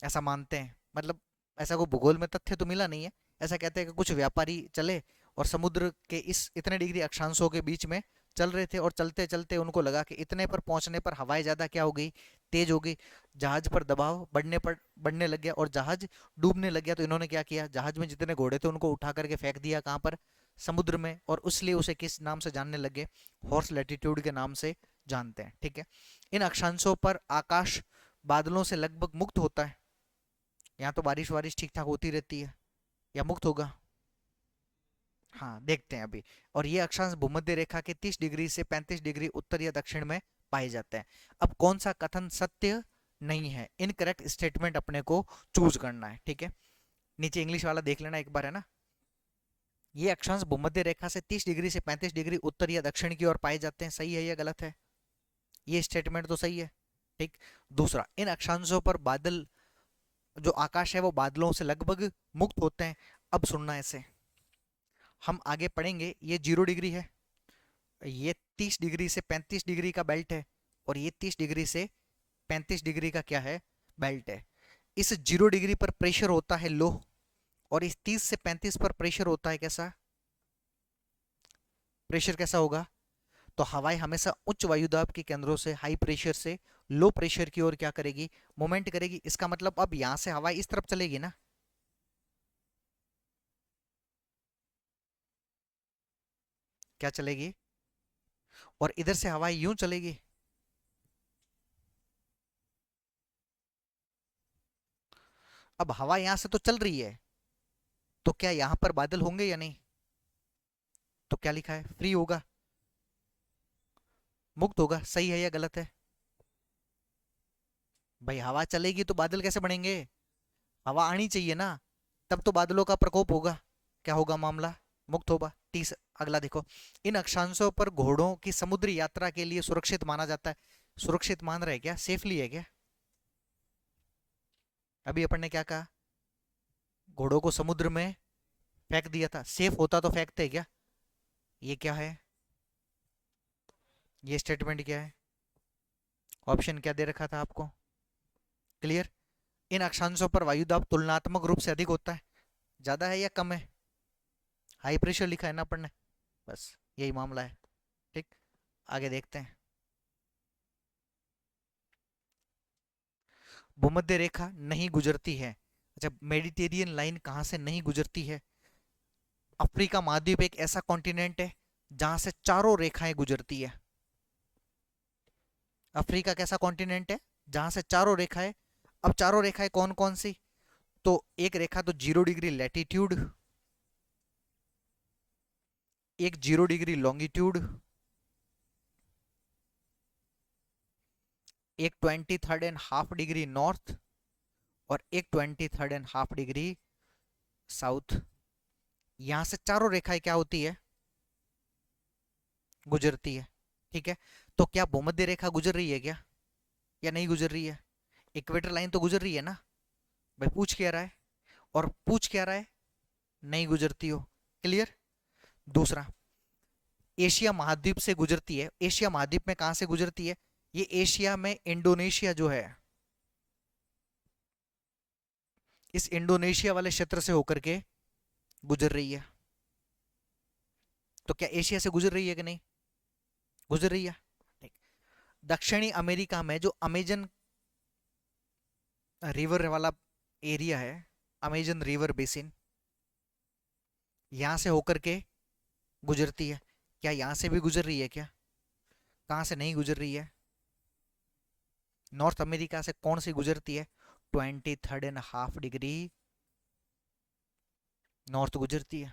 ऐसा मानते हैं। मतलब ऐसा कोई भूगोल में तथ्य तो मिला नहीं है। ऐसा कहते हैं कि कुछ व्यापारी चले और समुद्र के इस इतने डिग्री अक्षांशों के बीच में चल रहे थे, और चलते चलते उनको लगा कि इतने पर पहुंचने पर हवाएं ज़्यादा क्या हो गई, तेज हो गई। जहाज पर दबाव बढ़ने लग गया और जहाज डूबने लग गया। तो इन्होंने क्या किया, जहाज में जितने घोड़े थे उनको उठा करके फेंक दिया, कहाँ पर? समुद्र में। और इसलिए उसे किस नाम से जानने लगे? हॉर्स लैटिट्यूड के नाम से जानते हैं। ठीक है। इन अक्षांशों पर आकाश बादलों से लगभग मुक्त होता है। यहाँ तो बारिश वारिश ठीक ठाक होती रहती है, या मुक्त होगा? हाँ देखते हैं अभी। और ये अक्षांश भूमध्य रेखा के 30 डिग्री से 35 डिग्री उत्तर या दक्षिण में पाए जाते हैं। अब कौन सा कथन सत्य नहीं है, इनकरेक्ट स्टेटमेंट अपने को चूज करना है। ठीक है, नीचे इंग्लिश वाला देख लेना एक बार, है ना? ये अक्षांश भूमध्य रेखा से 30 डिग्री से 35 डिग्री उत्तर या दक्षिण की ओर पाए जाते हैं, सही है या गलत है? ये स्टेटमेंट तो सही है। ठीक। दूसरा, इन अक्षांशों पर बादल, जो आकाश है वो बादलों से लगभग मुक्त होते हैं। अब सुनना ऐसे, हम आगे पढ़ेंगे, ये 0 डिग्री है, ये 30 डिग्री से 35 डिग्री का बेल्ट है, और ये 30 डिग्री से 35 डिग्री का क्या है? बेल्ट है। इस 0 डिग्री पर प्रेशर होता है लो, और इस 30 से 35 पर प्रेशर होता है कैसा? प्रेशर कैसा होगा? तो हवाएं हमेशा उच्च वायुदाब के केंद्रों से, हाई प्रेशर से लो प्रेशर की ओर क्या करेगी? मूवमेंट करेगी। इसका मतलब अब यहां से हवाएं इस तरफ चलेगी ना, क्या चलेगी? और इधर से हवाएं यूं चलेगी। अब हवा यहां से तो चल रही है, तो क्या यहां पर बादल होंगे या नहीं? तो क्या लिखा है, फ्री होगा। मुक्त होगा। सही है या गलत है? भाई हवा चलेगी तो बादल कैसे बनेंगे? हवा आनी चाहिए ना, तब तो बादलों का प्रकोप होगा। क्या होगा मामला? मुक्त होगा। तीस अगला देखो, इन अक्षांशों पर घोड़ों की समुद्री यात्रा के लिए सुरक्षित माना जाता है। सुरक्षित मान रहे क्या? सेफली है क्या? अभी अपन ने क्या कहा? घोड़ों को समुद्र में फेंक दिया था, सेफ होता तो फेंकते क्या? ये क्या है? ये स्टेटमेंट क्या है? ऑप्शन क्या दे रखा था आपको? क्लियर? इन अक्षांशों पर वायुदाब तुलनात्मक रूप से अधिक होता है। ज्यादा है या कम है? हाई प्रेशर लिखा है ना अपन ने, बस यही मामला है। ठीक, आगे देखते हैं। भूमध्य रेखा नहीं गुजरती है। अच्छा, मेडिटेरियन लाइन कहाँ से नहीं गुजरती है? अफ्रीका महाद्वीप एक ऐसा कॉन्टिनेंट है जहां से चारों रेखाएं गुजरती है। अफ्रीका कैसा कॉन्टिनेंट है जहां से चारों रेखाएं? अब चारों रेखाएं कौन कौन सी? तो एक रेखा तो 0 डिग्री लैटिट्यूड, एक 0 डिग्री लॉन्गिट्यूड, एक 23.5 डिग्री नॉर्थ, और एक 23.5 डिग्री साउथ। यहां से चारों रेखाएं क्या होती है? गुजरती है। ठीक है, तो क्या भूमध्य रेखा गुजर रही है क्या, या नहीं गुजर रही है? इक्वेटर लाइन तो गुजर रही है ना? भाई पूछ क्या रहा है? और पूछ क्या रहा है? नहीं गुजरती हो। क्लियर? दूसरा, एशिया महाद्वीप से गुजरती है। एशिया महाद्वीप में कहां से गुजरती है? ये एशिया में इंडोनेशिया जो है, इस इंडोनेशिया वाले क्षेत्र से होकर के गुजर रही है। तो क्या एशिया से गुजर रही है कि नहीं? गुजर रही है। ठीक। दक्षिणी अमेरिका में जो अमेजन रिवर वाला एरिया है, अमेजन रिवर बेसिन, यहां से होकर के गुजरती है। क्या यहां से भी गुजर रही है क्या? कहां से नहीं गुजर रही है? नॉर्थ अमेरिका से कौन सी गुजरती है? 23.5 डिग्री नॉर्थ गुजरती है।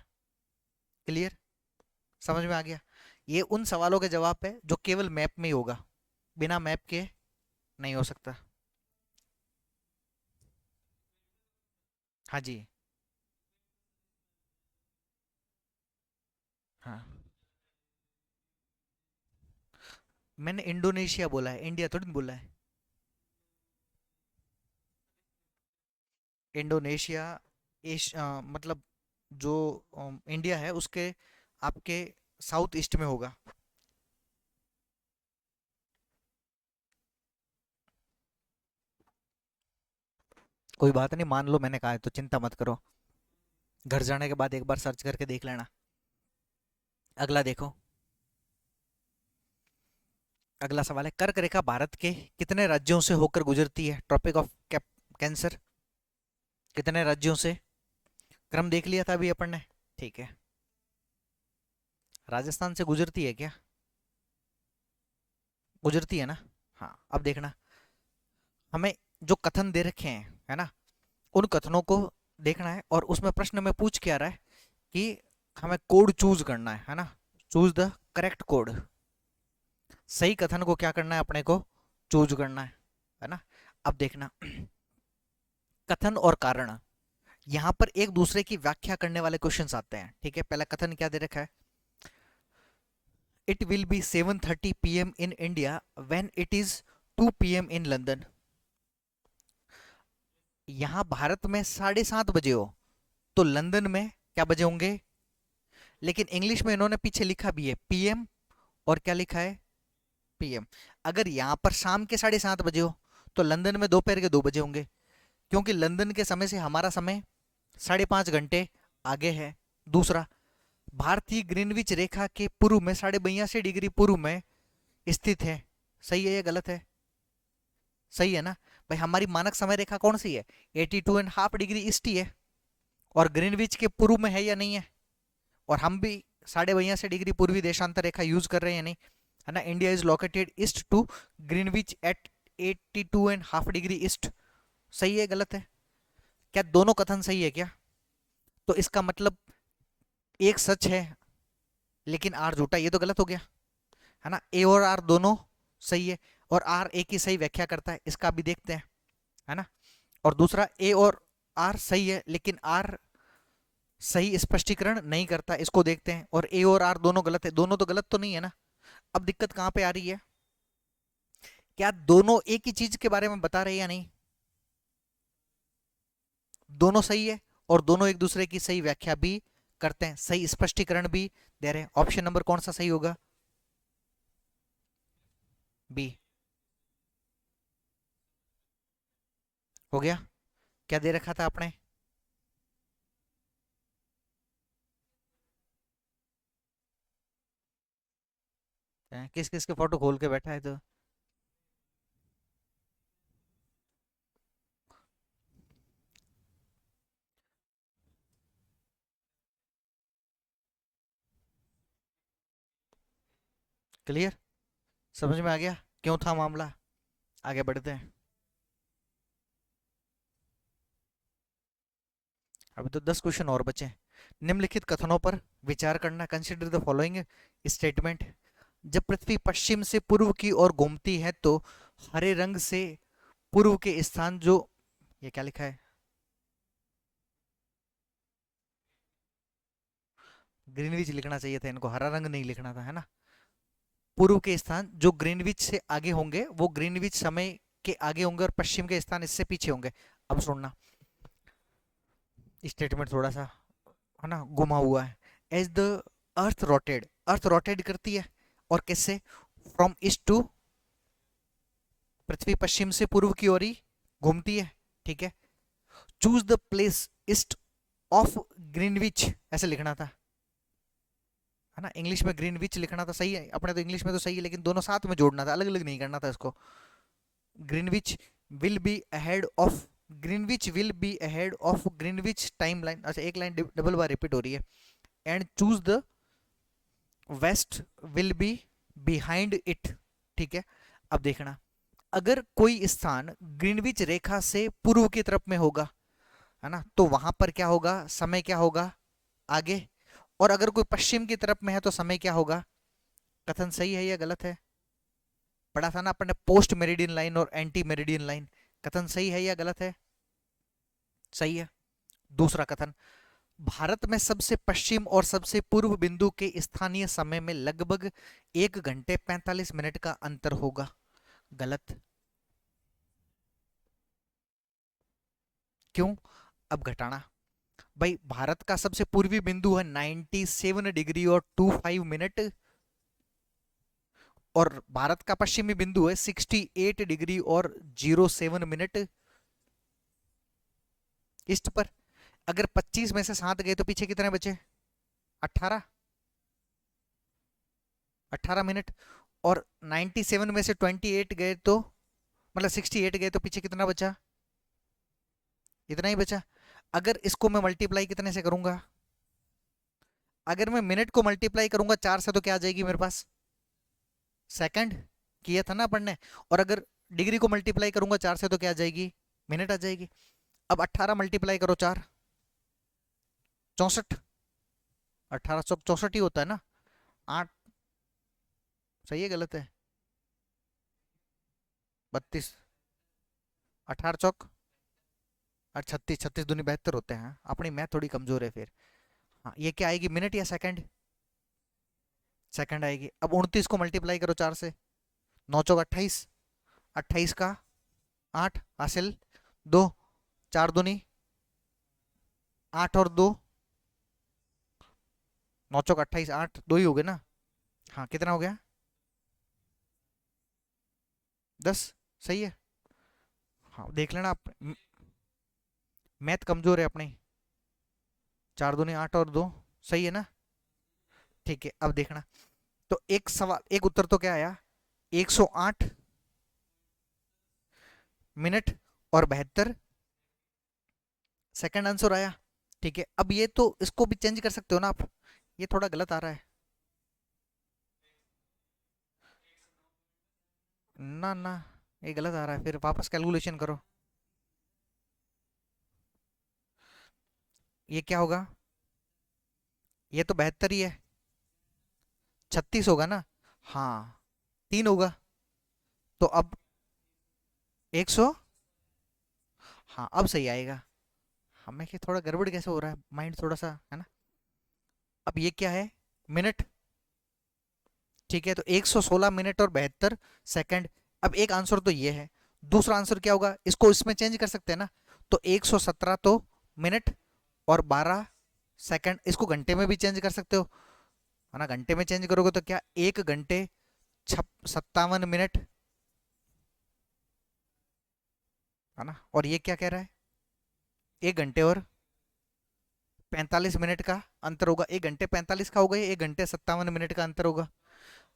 क्लियर? समझ में आ गया? ये उन सवालों के जवाब है जो केवल मैप में ही होगा, बिना मैप के नहीं हो सकता। हाँ जी। हाँ, मैंने इंडोनेशिया बोला है, इंडिया थोड़ी ना बोला है। इंडोनेशिया मतलब जो इंडिया है उसके आपके साउथ ईस्ट में होगा। कोई बात नहीं, मान लो मैंने कहा है तो चिंता मत करो, घर जाने के बाद एक बार सर्च करके देख लेना। अगला देखो, अगला सवाल है, कर्क रेखा भारत के कितने राज्यों से होकर गुजरती है? ट्रॉपिक ऑफ कैंसर कितने राज्यों से? क्रम देख लिया था अभी अपन ने। ठीक है, राजस्थान से गुजरती है क्या? गुजरती है ना? हाँ, अब देखना, हमें जो कथन दे रखे हैं है ना, उन कथनों को देखना है, और उसमें प्रश्न में पूछ क्या रहा है कि हमें कोड चूज करना है ना? Choose the correct code. सही कथन को क्या करना है अपने को? चूज करना है ना? अब देखना, कथन और कारण, यहां पर एक दूसरे की व्याख्या करने वाले क्वेश्चंस आते हैं। ठीक है, पहला कथन क्या दे रखा है? It will be 7:30 PM in India when it is 2 PM in London. यहां भारत में 7:30 बजे हो, तो लंदन में क्या बजे होंगे? लेकिन इंग्लिश में इन्होंने पीछे लिखा भी है PM, और क्या लिखा है? PM। अगर यहां पर शाम के 7:30 बजे हो, तो लंदन में दोपहर के 2 बजे होंगे, क्योंकि लंदन के समय से हमारा समय 5.5 घंटे आगे है। दूसरा, भारतीय ग्रीनविच रेखा के पूर्व में 82.5 डिग्री पूर्व में स्थित है। सही है या गलत है? सही है ना? भाई हमारी मानक समय रेखा कौन सी है? 82.5 डिग्री ईस्ट ही है, और ग्रीनविच के पूर्व में है या नहीं है? और हम भी 82.5 डिग्री पूर्वी देशांतर रेखा यूज कर रहे हैं या नहीं? है ना? India is located east to Greenwich at 82.5 degree east. सही है गलत है? क्या दोनों कथन सही है क्या? तो इसका मतलब एक सच है लेकिन आर झूठा, ये तो गलत हो गया है ना। ए और आर दोनों सही है, और आर ए की सही व्याख्या करता है, इसका भी देखते हैं, है ना। और दूसरा, ए और आर सही है लेकिन आर सही स्पष्टीकरण नहीं करता, इसको देखते हैं। और ए और आर दोनों गलत है, दोनों तो गलत तो नहीं है ना। अब दिक्कत कहां पे आ रही है, क्या दोनों एक ही चीज के बारे में बता रहे हैं या नहीं। दोनों सही है, और दोनों एक दूसरे की सही व्याख्या भी करते हैं, सही स्पष्टीकरण भी दे रहे हैं। ऑप्शन नंबर कौन सा सही होगा, बी। हो गया, क्या दे रखा था आपने। किस किस के फोटो खोल के बैठा है तो। क्लियर, समझ में आ गया क्यों था मामला। आगे बढ़ते हैं। अभी तो 10 क्वेश्चन और बचे हैं। निम्नलिखित कथनों पर विचार करना, कंसिडर द फॉलोइंग स्टेटमेंट। जब पृथ्वी पश्चिम से पूर्व की ओर घूमती है तो हरे रंग से पूर्व के स्थान जो, ये क्या लिखा है, ग्रीनविच लिखना चाहिए था इनको, हरा रंग नहीं लिखना था, है ना। पूर्व के स्थान जो ग्रीनविच से आगे होंगे वो ग्रीनविच समय के आगे होंगे, और पश्चिम के स्थान इससे पीछे होंगे। अब सुनना, स्टेटमेंट थोड़ा सा, है ना, गुमा हुआ है। As the earth rotated, earth rotated करती है, और किससे, फ्रॉम ईस्ट टू, पृथ्वी पश्चिम से पूर्व की ओर ही घूमती है, ठीक है। Choose the place east of Greenwich, ऐसे लिखना था, है ना। इंग्लिश में ग्रीनविच लिखना था, सही है अपने तो इंग्लिश में तो सही है, लेकिन दोनों साथ में जोड़ना था, अलग अलग नहीं करना था इसको। Greenwich will be ahead of, Greenwich will be ahead of Greenwich time line, अच्छा एक लाइन डबल बार रिपीट हो रही है। And choose the west will be behind it, ठीक है। अब देखना, अगर कोई स्थान ग्रीनविच रेखा से पूर्व की तरफ में होगा, है ना, तो वहां पर क्या होगा, समय क्या होगा, आगे। और अगर कोई पश्चिम की तरफ में है तो समय क्या होगा। कथन सही है या गलत है, पढ़ा था ना अपन ने, पोस्ट मेरिडियन लाइन और एंटी मेरिडियन लाइन। कथन सही है या गलत है, सही है। दूसरा कथन, भारत में सबसे पश्चिम और सबसे पूर्व बिंदु के स्थानीय समय में लगभग 1 घंटे 45 मिनट का अंतर होगा, गलत। क्यों, अब घटाना, भाई भारत का सबसे पूर्वी बिंदु है 97 डिग्री और 25 मिनट, और भारत का पश्चिमी बिंदु है 68 डिग्री और 07 मिनट ईस्ट पर। अगर 25 में से 7 गए तो पीछे कितने बचे, 18, 18 मिनट। और 97 में से 28 गए तो, मतलब 68 गए तो पीछे कितना बचा, इतना ही बचा। अगर इसको मैं मल्टीप्लाई कितने से करूंगा, अगर मैं मिनट को मल्टीप्लाई करूंगा 4 से तो क्या आ जाएगी मेरे पास, सेकंड, किया था ना अपन ने। और अगर डिग्री को मल्टीप्लाई करूंगा 4 से तो क्या आ जाएगी, मिनट आ जाएगी। अब 18 मल्टीप्लाई करो 4, 64, 1864 ही होता है ना, 8, सही है गलत है, 32, 18 चौक, और 36, 36 दूनी 72 होते हैं, अपनी मैथ थोड़ी कमजोर है फिर। हाँ, ये क्या आएगी, मिनट या सेकंड, सेकंड आएगी। अब 29 को मल्टीप्लाई करो 4 से, 9 चौक 28, 28 का 8 हासिल, 2, 4 दूनी 8 और 2, 9 चौक 28, 8 दो ही हो गए ना। हाँ, कितना हो गया, 10, सही है। हाँ देख लेना आप, मैथ कमजोर है अपनी। 4 दूनी 8 और 2, सही है ना। ठीक है, अब देखना, तो एक सवाल, एक उत्तर तो क्या आया, 108 मिनट और 72 सेकंड आंसर आया। ठीक है, अब ये तो इसको भी चेंज कर सकते हो ना आप, ये थोड़ा गलत आ रहा है, ना ना, ये गलत आ रहा है, फिर वापस कैलकुलेशन करो। ये क्या होगा, ये तो 72 ही है, 36 होगा ना। हाँ 3 होगा। तो अब 100। हाँ अब सही आएगा। हमें कि थोड़ा गड़बड़ कैसे हो रहा है, माइंड थोड़ा सा है ना। अब ये क्या है, मिनट। ठीक है, तो 116 मिनट और 72 सेकंड। अब एक आंसर तो ये है, दूसरा आंसर क्या होगा, इसको इसमें चेंज कर सकते हैं ना। तो 117 तो मिनट और 12 सेकंड, इसको घंटे में भी चेंज कर सकते हो, है ना। घंटे में चेंज करोगे तो क्या, 1 घंटे 57 मिनट, है ना। और ये क्या कह रहा है, 1 घंटे और 45 मिनट का अंतर होगा। 1 घंटे 45 का होगा, 1 घंटे 57 मिनट का अंतर होगा।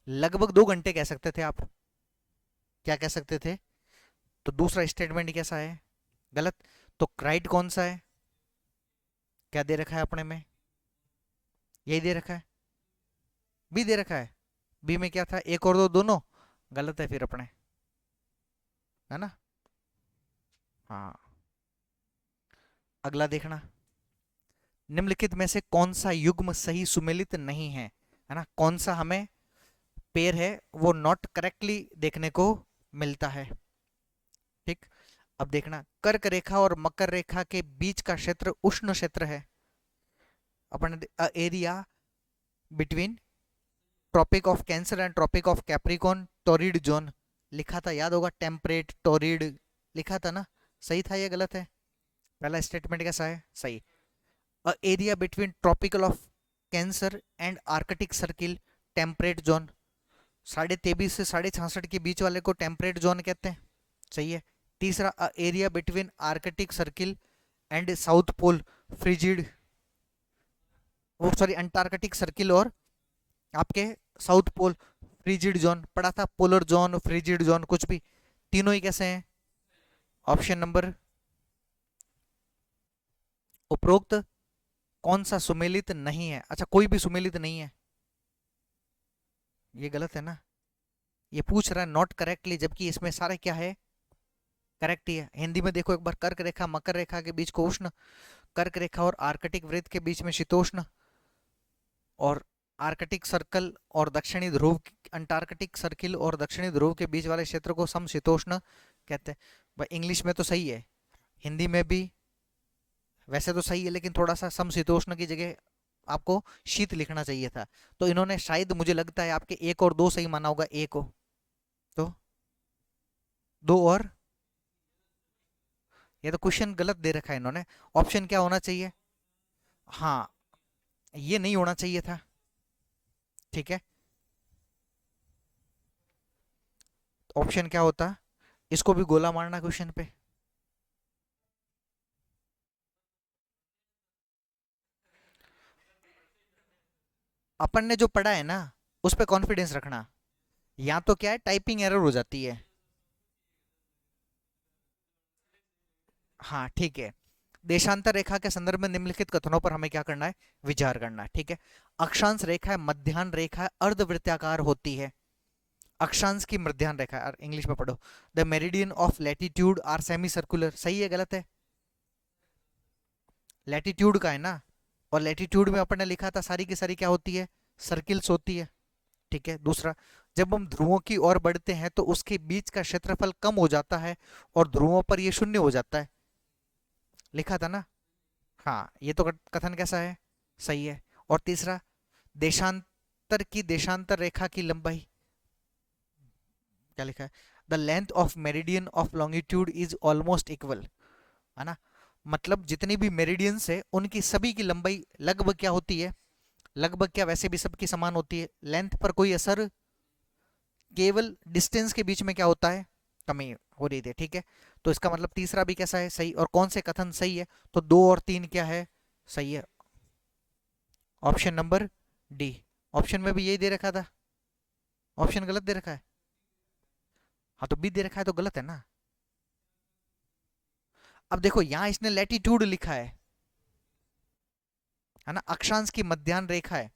लगभग 2 घंटे कह सकते थे आप, क्या कह सकते थे। तो दूसरा स्टेटमेंट कैसा है, गलत। तो राइट कौन सा है, क्या दे रखा है अपने में, यही दे रखा है, बी दे रखा है। बी में क्या था, 1 और 2 दोनों गलत है फिर अपने, है ना। हाँ, अगला देखना, निम्नलिखित में से कौन सा युग्म सही सुमेलित नहीं है ना। कौन सा हमें पेयर है वो नॉट करेक्टली देखने को मिलता है। ठीक, अब देखना, कर्क रेखा और मकर रेखा के बीच का क्षेत्र उष्ण क्षेत्र है। अपन area between Tropic of Cancer and Tropic of Capricorn torrid zone लिखा था, याद होगा, टेम्परेट टोरिड लिखा था ना। सही था ये गलत है, पहला स्टेटमेंट कैसा है, सही। A area between tropical of Cancer and Arctic circle temperate zone, 23.5 से 66.5 के बीच वाले को टेम्परेट जोन कहते हैं, सही है। तीसरा, a area between Arctic circle and South Pole frigid, वो सॉरी अंटार्कटिक सर्किल और आपके साउथ पोल फ्रिजिड जोन पढ़ा था, पोलर जोन फ्रिजिड जोन कुछ भी, तीनों ही कैसे हैं, ऑप्शन नंबर उपरोक्त कौन सा सुमेलित नहीं है। अच्छा, कोई भी सुमेलित नहीं है, ये गलत है ना। ये पूछ रहा है नॉट करेक्टली, जबकि इसमें सारे क्या है, करेक्ट ही है। हिंदी में देखो एक बार, कर्क रेखा मकर रेखा के बीच को उष्ण, कर्क रेखा और आर्कटिक वृत्त के बीच में शीतोष्ण, और आर्कटिक सर्कल और दक्षिणी ध्रुव, अंटार्कटिक सर्किल और दक्षिणी ध्रुव के बीच वाले क्षेत्र को समशीतोष्ण कहते हैं। भाई इंग्लिश में तो सही है, हिंदी में भी वैसे तो सही है, लेकिन थोड़ा सा समशीतोष्ण की जगह आपको शीत लिखना चाहिए था। तो इन्होंने शायद, मुझे लगता है, आपके 1 और 2 सही माना होगा, एक को तो 2 और, ये तो क्वेश्चन गलत दे रखा है इन्होंने। ऑप्शन क्या होना चाहिए, हाँ ये नहीं होना चाहिए था। ठीक है, ऑप्शन क्या होता, इसको भी गोला मारना क्वेश्चन पे। अपन ने जो पढ़ा है ना, उस पर कॉन्फिडेंस रखना, या तो क्या है, टाइपिंग एरर हो जाती है। हाँ ठीक है, देशांतर रेखा के संदर्भ में निम्नलिखित कथनों पर हमें क्या करना है, विचार करना है। ठीक है, अक्षांश रेखा है, मध्याह्न रेखा है, अर्धवृत्ताकार होती है। अक्षांश की मध्याह्न रेखा, और इंग्लिश में पढ़ो, the meridian of latitude are semi circular, सही है गलत है, लैटिट्यूड का है ना। और लैटिट्यूड में अपन ने लिखा था सारी की सारी क्या होती है, सर्किल्स होती है। ठीक है, दूसरा, जब हम ध्रुवों की ओर बढ़ते हैं तो उसके बीच का क्षेत्रफल कम हो जाता है और ध्रुवों पर ये शून्य हो जाता है, लिखा था ना। हाँ, ये तो कथन कैसा है, सही है। और तीसरा, देशांतर की देशांतर रेखा की लंबाई, क्या लिखा है, the length of meridian of longitude is almost equal, है ना। मतलब जितनी भी मेरिडियंस है उनकी सभी की लंबाई लगभग क्या होती है, लगभग क्या, वैसे भी सबकी समान होती है, लेंथ पर कोई असर, केवल डिस्टेंस के बीच में क्या होता है, कमी हो रही थी। ठीक है, तो इसका मतलब तीसरा भी कैसा है, सही। और कौन से कथन सही है, तो 2 और 3 क्या है, सही है, ऑप्शन नंबर डी। ऑप्शन में भी यही दे रखा था, ऑप्शन गलत दे रखा है, हाँ तो बी दे रखा है तो गलत है ना। अब देखो यहां इसने लैटिट्यूड लिखा है ना, अक्षांश की मध्याह्न रेखा है,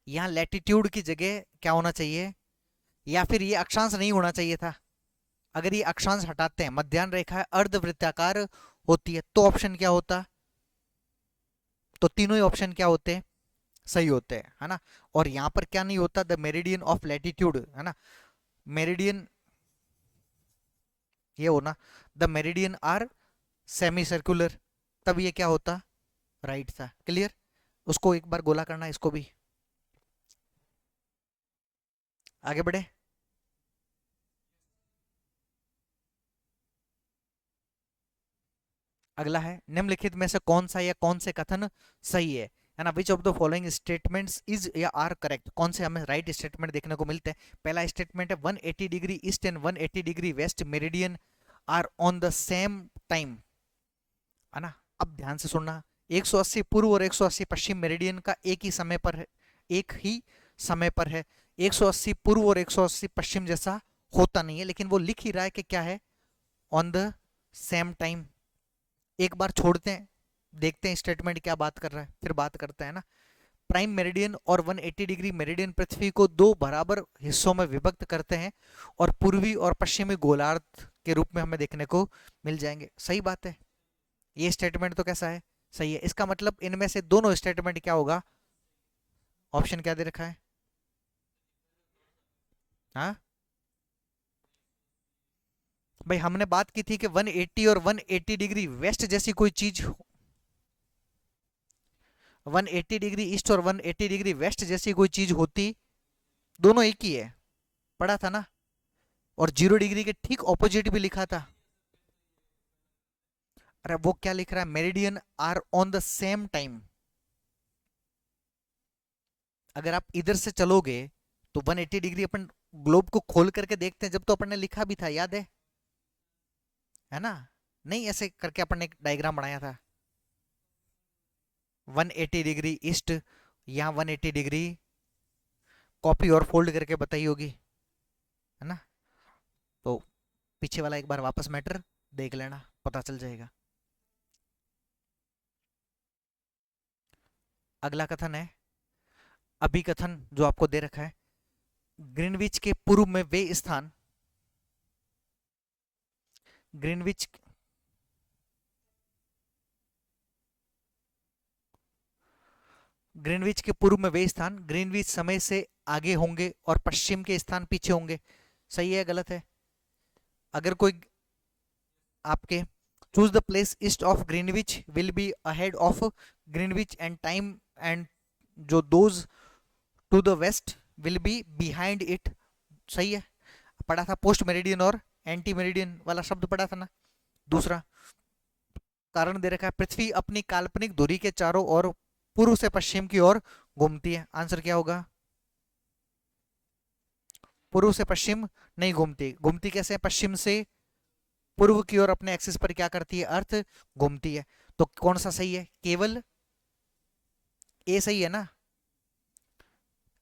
यहाँ लैटिट्यूड की जगह क्या होना चाहिए, या फिर ये अक्षांश नहीं होना चाहिए था। अगर ये अक्षांश हटाते हैं, मध्याह्न रेखा है, अर्धवृत्ताकार होती है, तो ऑप्शन क्या होता, तो तीनों ही ऑप्शन क्या होते हैं, सही होते हैं, है ना। और यहाँ पर क्या नहीं होता, द मेरिडियन ऑफ लैटिट्यूड, है ना, मेरिडियन ये हो ना, the meridian are semi circular, तब ये क्या होता, राइट था। क्लियर, उसको एक बार गोला करना है, इसको भी। आगे बढ़े। अगला है, निम्नलिखित में से कौन सा या कौन से कथन सही है ना, which of the following statements is या आर करेक्ट, कौन से हमें राइट स्टेटमेंट देखने को मिलते हैं। पहला स्टेटमेंट है 180 degree east and 180 degree west meridian are on the same time, है ना। अब ध्यान से सुनना, 180 पूर्व और 180 पश्चिम मेरिडियन का एक ही समय पर है, एक ही समय पर है। 180 पूर्व और 180 पश्चिम जैसा होता नहीं है, लेकिन वो लिख ही रहा है कि क्या है, ऑन द सेम टाइम। एक बार छोड़ते हैं, देखते हैं स्टेटमेंट क्या बात कर रहा है, फिर बात करते हैं ना। प्राइम मेरिडियन और 180 डिग्री मेरिडियन पृथ्वी को दो बराबर हिस्सों में विभक्त करते हैं और पूर्वी और पश्चिमी गोलार्ध के रूप में हमें देखने को मिल जाएंगे। सही बात है, ये स्टेटमेंट तो कैसा है, सही है। इसका मतलब इनमें से दोनों स्टेटमेंट क्या होगा, ऑप्शन क्या दे रखा है, हाँ भाई, हमने बात की थी कि 180 और 180 डिग्री वेस्ट जैसी कोई चीज, 180 डिग्री ईस्ट और 180 डिग्री वेस्ट जैसी कोई चीज होती, दोनों एक ही है, पढ़ा था ना। और 0 डिग्री के ठीक ऑपोजिट भी लिखा था। अरे वो क्या लिख रहा है, meridian are on the same time. अगर आप इधर से चलोगे तो 180 डिग्री अपन ग्लोब को खोल करके देखते हैं, जब तो अपन ने लिखा भी था, याद है ना। नहीं, ऐसे करके अपन ने एक डायग्राम बनाया था, 180 डिग्री ईस्ट, यहाँ 180 डिग्री, कॉपी और फोल्ड करके बताई होगी, है ना। तो पीछे वाला एक बार वापस मैटर देख लेना, पता चल जाएगा। अगला कथन है, अभिकथन जो आपको दे रखा है, ग्रीनविच के पूर्व में वे स्थान, ग्रीनविच ग्रीनविच के पूर्व में वे स्थान ग्रीनविच समय से आगे होंगे और पश्चिम के स्थान पीछे होंगे। सही है, गलत है। अगर कोई आपके, choose the place east of Greenwich will be ahead of Greenwich and time and जो those to the west will be behind it. सही है, पढ़ा था पोस्ट मेरिडियन और एंटी मेरिडियन वाला शब्द पढ़ा था ना। दूसरा कारण दे रखा है, पृथ्वी अपनी काल्पनिक धुरी के चारों ओर पूर्व से पश्चिम की ओर घूमती है। आंसर क्या होगा, पूर्व से पश्चिम नहीं घूमती, घूमती कैसे है, पश्चिम से पूर्व की ओर अपने एक्सिस पर क्या करती है, अर्थ घूमती है। तो कौन सा सही है, केवल ए सही है ना,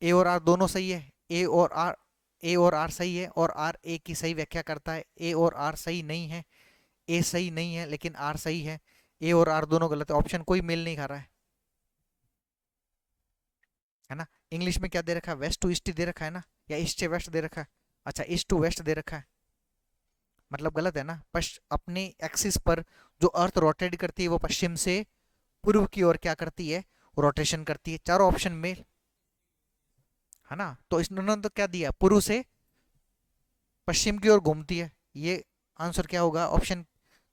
ए और आर दोनों सही है, ए और आर सही है, और आर ए की सही व्याख्या करता है। ए और आर सही नहीं है, ए सही नहीं है लेकिन आर सही है, ए और आर दोनों गलत है, ऑप्शन कोई मेल नहीं खा रहा है ना। इंग्लिश में क्या दे रखा है, वेस्ट टू ईस्ट दे रखा है ना, या ईस्ट से वेस्ट दे रखा है, अच्छा ईस्ट टू वेस्ट दे रखा है, मतलब गलत है ना। अपने एक्सिस पर जो अर्थ रोटेट करती है वो पश्चिम से पूर्व की ओर क्या करती है, रोटेशन करती है। चारों ऑप्शन में, है ना। तो इन्होंने तो क्या दिया, पूर्व से पश्चिम की ओर घूमती है, ये आंसर क्या होगा, ऑप्शन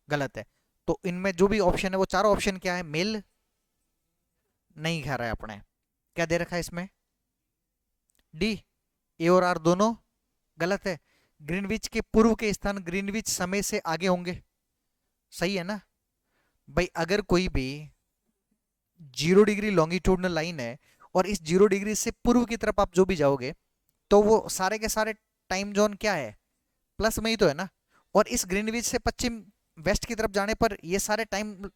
गलत है। तो इनमें जो भी ऑप्शन है वो चारों ऑप्शन क्या है, मेल नहीं खा रहा है अपने। क्या दे रखा है इसमें, डी, ए और आर दोनों गलत है। ग्रीनविच के पूर्व के स्थान ग्रीनविच समय से आगे होंगे, सही है ना भाई। अगर कोई भी 0 डिग्री लॉन्गिट्यूडनल लाइन है और इस 0 डिग्री से पूर्व की तरफ आप जो भी जाओगे तो वो सारे के सारे टाइम जोन क्या है, प्लस में ही तो है ना। और इस ग्रीनविच से पश्चिम वेस्ट की तरफ जाने पर ये सारे टाइम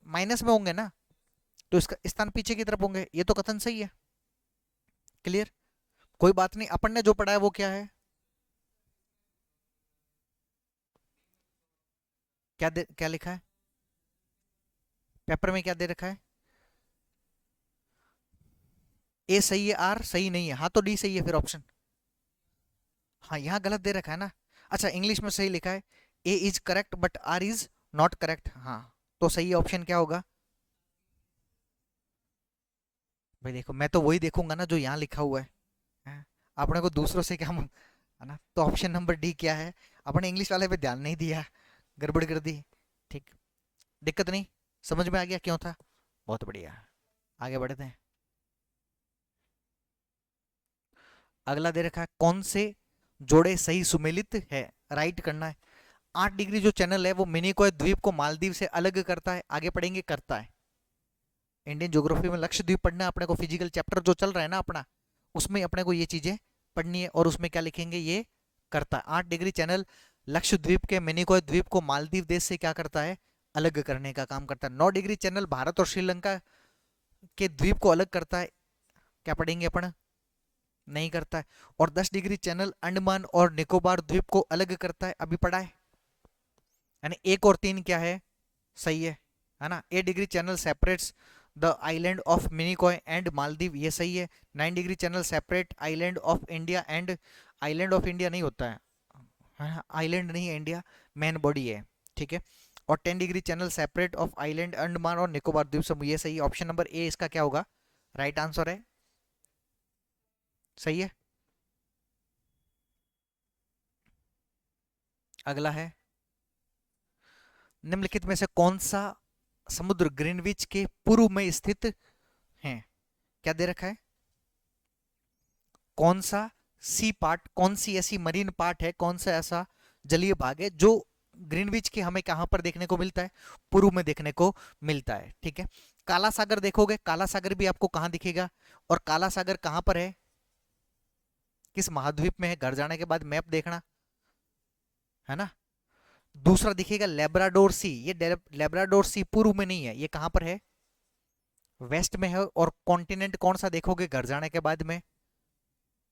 माइनस में होंगे ना, तो इसका स्थान पीछे की तरफ होंगे, ये तो कथन सही है। क्लियर, कोई बात नहीं, अपन ने जो पढ़ा है वो क्या है, क्या लिखा है पेपर में, क्या दे रखा है, ए सही है, आर सही नहीं है, हाँ तो डी सही है फिर ऑप्शन। हाँ यहाँ गलत दे रखा है ना, अच्छा इंग्लिश में सही लिखा है, A is correct but R is not correct, हाँ तो सही ऑप्शन क्या होगा, भाई देखो, मैं तो वही देखूंगा ना जो यहाँ लिखा हुआ है। हैं? अपने को दूसरों से क्या है ना। तो ऑप्शन नंबर डी क्या है? अपने इंग्लिश वाले पे ध्यान नहीं दिया, गड़बड़ कर दी। ठीक, दिक्कत नहीं, समझ में आ गया क्यों था। बहुत बढ़िया, आगे बढ़ते हैं। अगला दे रखा है, कौन से जोड़े सही सुमेलित है, राइट करना है। 8 डिग्री जो चैनल है वो मिनिकॉय द्वीप को मालदीव से अलग करता है, आगे पढ़ेंगे करता है। इंडियन ज्योग्राफी में लक्षद्वीप पढ़ना है अपने को, फिजिकल चैप्टर जो चल रहा है ना अपना, उसमें अपने को ये चीजें पढ़नी है। और उसमें क्या लिखेंगे, ये करता है। 8 डिग्री चैनल लक्षद्वीप के मिनिकॉय द्वीप को मालदीव देश से क्या करता है, अलग करने का काम करता है। 9 डिग्री चैनल भारत और श्रीलंका के द्वीप को अलग करता है, क्या पढ़ेंगे अपन, नहीं करता है। और 10 डिग्री चैनल अंडमान और निकोबार द्वीप को अलग करता है, अभी पढ़ा है। यानी 1 और 3 क्या है, सही है ना। 8 degree channel separates the island of Minicoy and Maldives, ये सही है। 9 degree channel separate island of India and, island of India नहीं होता है ना, आइलैंड नहीं है इंडिया, मेन बॉडी है, ठीक है। और 10 degree channel separate of island Andaman और निकोबार द्वीप समूह, ये सही है। ऑप्शन नंबर ए इसका क्या होगा, राइट आंसर है, सही है। अगला है, निम्नलिखित में से कौन सा समुद्र ग्रीनविच के पूर्व में स्थित है, क्या दे रखा है। कौन सा सी पार्ट, कौन सी ऐसी मरीन पार्ट है, कौन सा ऐसा जलीय भाग है जो ग्रीनविच के हमें कहां पर देखने को मिलता है, पूर्व में देखने को मिलता है, ठीक है। काला सागर देखोगे, काला सागर भी आपको कहां दिखेगा, और काला सागर कहां पर है, किस महाद्वीप में है, घर जाने के बाद मैप देखना, है ना। दूसरा दिखेगा लेब्राडोर सी, ये लेब्राडोर सी पूर्व में नहीं है, ये कहां पर है, वेस्ट में है। और कॉन्टिनेंट कौन सा देखोगे घर जाने के बाद में,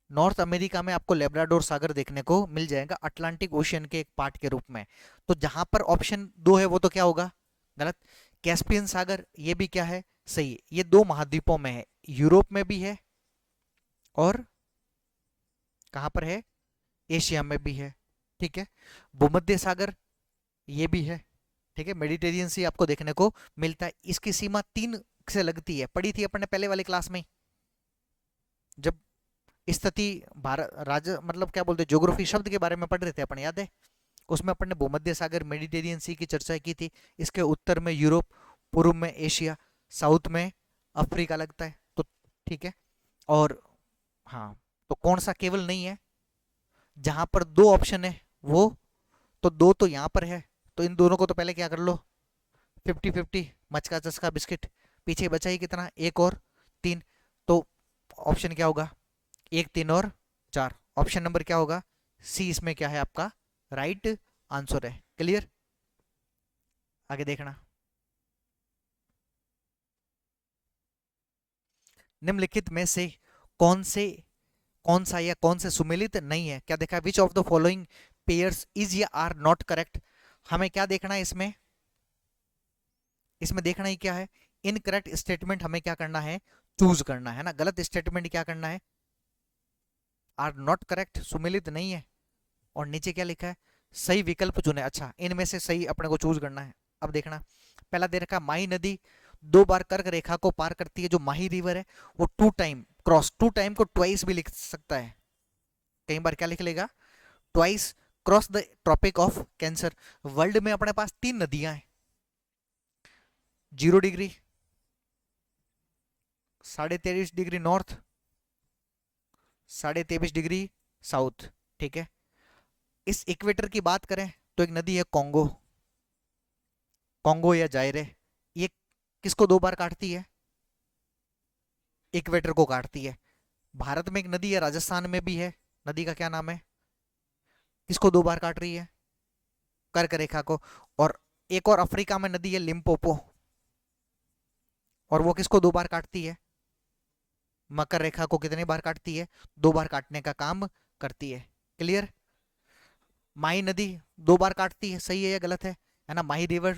नॉर्थ अमेरिका में आपको लेब्राडोर सागर देखने को मिल जाएगा, अटलांटिक ओशियन के एक पार्ट के रूप में। तो जहां पर ऑप्शन 2 है वो तो क्या होगा, गलत। कैस्पियन सागर, ये भी क्या है, सही। ये 2 महाद्वीपों में है, यूरोप में भी है और कहां पर है, एशिया में भी है, ठीक है। भूमध्य सागर, ये भी है, ठीक है। मेडिटेरियन सी आपको देखने को मिलता है। इसकी सीमा 3 से लगती है, पढ़ी थी अपन ने पहले वाली क्लास में, जब स्थिति भारत राज्य मतलब क्या बोलते, ज्योग्राफी शब्द के बारे में पढ़ रहे थे अपन, याद है। उसमें अपन ने भूमध्य सागर मेडिटेरियन सी की चर्चा की थी। इसके उत्तर में यूरोप, पूर्व में एशिया, साउथ में अफ्रीका लगता है, तो ठीक है। और हाँ, तो कौन सा केवल नहीं है, जहां पर 2 ऑप्शन है वो, तो 2 तो यहाँ पर है, तो इन दोनों को तो पहले क्या कर लो, 50-50, मचका चस्का बिस्किट। पीछे बचा ही कितना, 1 और 3, तो ऑप्शन क्या होगा, 1, 3 और 4। ऑप्शन नंबर क्या होगा, सी इसमें क्या है आपका राइट आंसर है। क्लियर, आगे देखना। निम्नलिखित में से कौन से, कौन सा या कौन से सुमेलित नहीं है, क्या देखा, which of the following pairs is या आर नॉट करेक्ट। हमें क्या देखना है इसमें, इसमें देखना ही क्या है, इनकरेक्ट स्टेटमेंट हमें क्या करना है, चूज करना है ना। गलत स्टेटमेंट क्या करना है, आर नॉट करेक्ट, सुमेलित नहीं है। और नीचे क्या लिखा है, सही विकल्प चुने। अच्छा, इनमें से सही अपने को चूज करना है। अब देखना, पहला दे रखा, माही नदी 2 बार कर्क रेखा को पार करती है। जो माही रिवर है वो 2 टाइम क्रॉस, 2 टाइम को ट्वाइस भी लिख सकता है, कई बार क्या लिख लेगा, twice cross the tropic of cancer. World में अपने पास 3 नदियां हैं, 0 degree, 23.5 degree north, 23.5 degree south, ठीक है। इस इक्वेटर की बात करें तो एक नदी है कॉन्गो, कॉन्गो या जायरे, ये किसको 2 बार काटती है, इक्वेटर को काटती है। भारत में एक नदी है, राजस्थान में भी है, नदी का क्या नाम है, किसको 2 बार काट रही है, कर्क रेखा को। और एक और अफ्रीका में नदी है लिम्पोपो, और वो किसको 2 बार काटती है, मकर रेखा को कितनी बार काटती है, 2 बार काटने का काम करती है। क्लियर, माही नदी 2 बार काटती है, सही है या गलत है ना। माही रिवर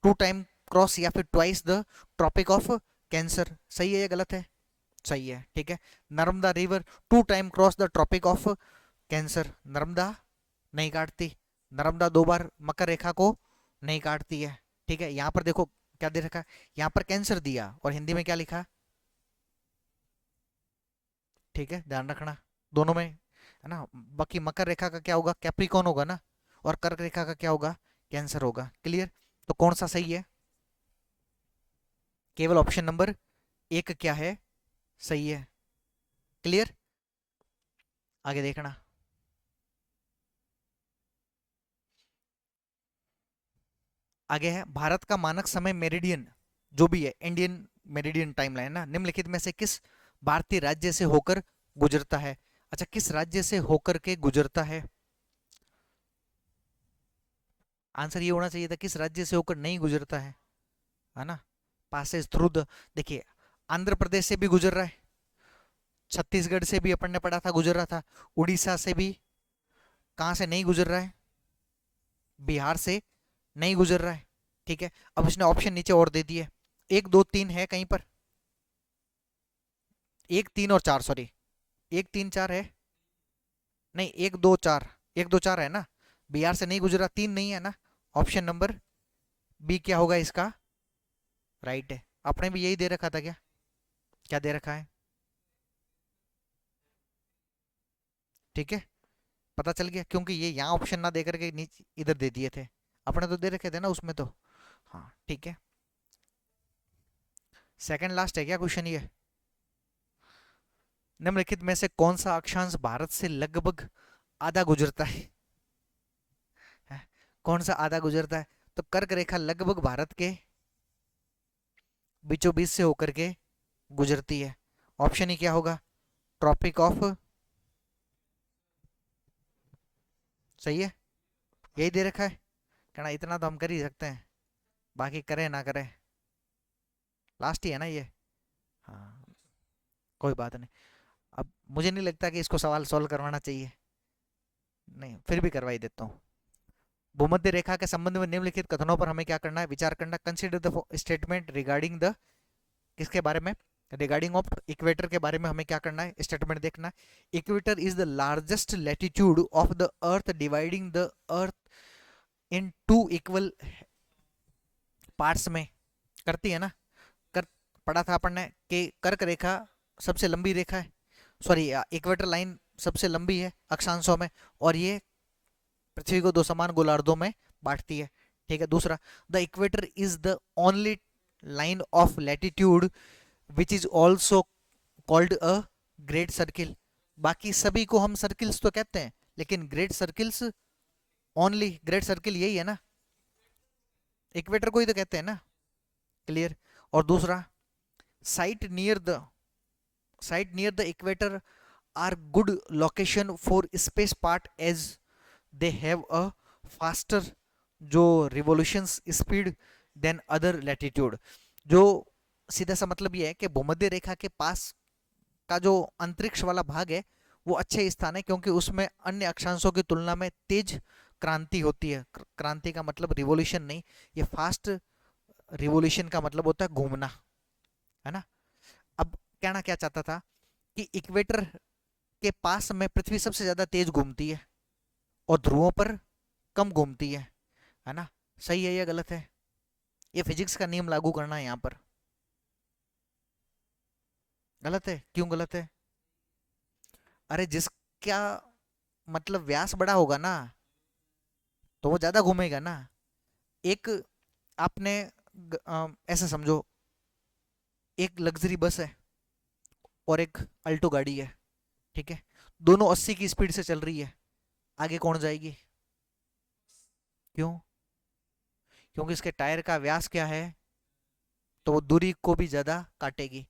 2 टाइम क्रॉस या फिर twice the tropic of cancer, सही है या गलत है, सही है, ठीक है। Narmada river 2 time cross the tropic of cancer, Narmada नहीं काटती, नर्मदा 2 बार मकर रेखा को नहीं काटती है, ठीक है। यहाँ पर देखो क्या दे रखा है, यहाँ पर कैंसर दिया और हिंदी में क्या लिखा, ठीक है, ध्यान रखना दोनों में, है ना। बाकी मकर रेखा का क्या होगा, कैप्रिकॉन होगा ना, और कर्क रेखा का क्या होगा, कैंसर होगा। क्लियर। तो कौन सा सही है, केवल ऑप्शन नंबर एक क्या है, सही है। क्लियर। आगे देखना। आगे है, भारत का मानक समय मेरिडियन जो भी है, इंडियन मेरिडियन टाइमलाइन ना, निम्नलिखित में से किस भारतीय राज्य से होकर गुजरता है। अच्छा, किस राज्य से होकर के गुजरता है, आंसर ये होना चाहिए था किस राज्य से होकर नहीं गुजरता है ना। पासेस थ्रू द, देखिए आंध्र प्रदेश से भी गुजर रहा है, छत्तीसगढ़ से भी अपन ने पढ़ा था गुजर रहा था, उड़ीसा से भी, कहाँ से नहीं गुजर रहा है, बिहार से नहीं गुजर रहा है। ठीक है, अब इसने ऑप्शन नीचे और दे दिए, एक दो तीन है कहीं पर, एक तीन और चार, सॉरी, एक तीन चार है, नहीं एक दो चार, एक दो चार है ना, बिहार से नहीं गुजरा, तीन नहीं है ना। ऑप्शन नंबर बी क्या होगा इसका, राइट है। आपने भी यही दे रखा था क्या, क्या दे रखा है, ठीक है, पता चल गया, क्योंकि ये यहाँ ऑप्शन ना दे करके नीचे इधर दे दिए थे, अपने तो दे रखे थे ना उसमें तो। हाँ ठीक है, सेकंड लास्ट है क्या क्वेश्चन ये, निम्नलिखित में से कौन सा अक्षांश भारत से लगभग आधा गुजरता है? कौन सा आधा गुजरता है, तो कर्क रेखा लगभग भारत के बीचों बीच से होकर के गुजरती है। ऑप्शन ही क्या होगा, ट्रॉपिक ऑफ, सही है, यही दे रखा है, कहना इतना तो हम कर ही सकते हैं, बाकी करें ना करें, लास्ट ही है ना ये। हाँ, कोई बात नहीं। अब मुझे नहीं लगता कि इसको सवाल सॉल्व करवाना चाहिए, नहीं फिर भी करवा ही देता हूँ। भूमध्य रेखा के संबंध में निम्नलिखित कथनों पर हमें क्या करना है, विचार करना। Consider the statement regarding the, किसके बारे में, रिगार्डिंग ऑफ इक्वेटर के बारे में हमें क्या करना है, स्टेटमेंट देखना है। Equator is the largest latitude of the earth dividing the earth in two equal parts में, करती है ना, कर, पढ़ा था अपन ने कि कर्क रेखा सबसे लंबी रेखा है, सॉरी इक्वेटर लाइन सबसे लंबी है अक्षांशों में, और ये पृथ्वी को दो समान गोलार्धों में बांटती है। ठीक है, दूसरा, the equator is the only line of latitude which is also called a great circle. बाकी सभी को हम सर्किल्स तो कहते हैं, लेकिन great circles, only great circle यही है ना, इक्वेटर को ही तो कहते हैं ना। क्लियर। और दूसरा, site near the, site near the equator are good location for space part as they have a faster जो revolution speed than other latitude. जो सीधा सा मतलब ये है कि भूमध्य रेखा के पास का जो अंतरिक्ष वाला भाग है वो अच्छे स्थान है, क्योंकि उसमें अन्य अक्षांशों की तुलना में तेज क्रांति होती है। क्रांति का मतलब रिवॉल्यूशन नहीं, ये फास्ट रिवॉल्यूशन का मतलब होता है घूमना, है ना। अब कहना क्या चाहता था कि इक्वेटर के पास में पृथ्वी सबसे ज्यादा तेज घूमती है और ध्रुवों पर कम घूमती है ना। सही है या गलत है, ये फिजिक्स का नियम लागू करना है यहाँ पर, गलत है, क्यों गलत है, अरे जिसका मतलब व्यास बड़ा होगा ना तो वो ज्यादा घूमेगा ना। एक आपने ऐसा समझो, एक लग्जरी बस है और एक अल्टो गाड़ी है, ठीक है, दोनों 80 की स्पीड से चल रही है, आगे कौन जाएगी, क्यों, क्योंकि इसके टायर का व्यास क्या है, तो वो दूरी को भी ज्यादा काटेगी।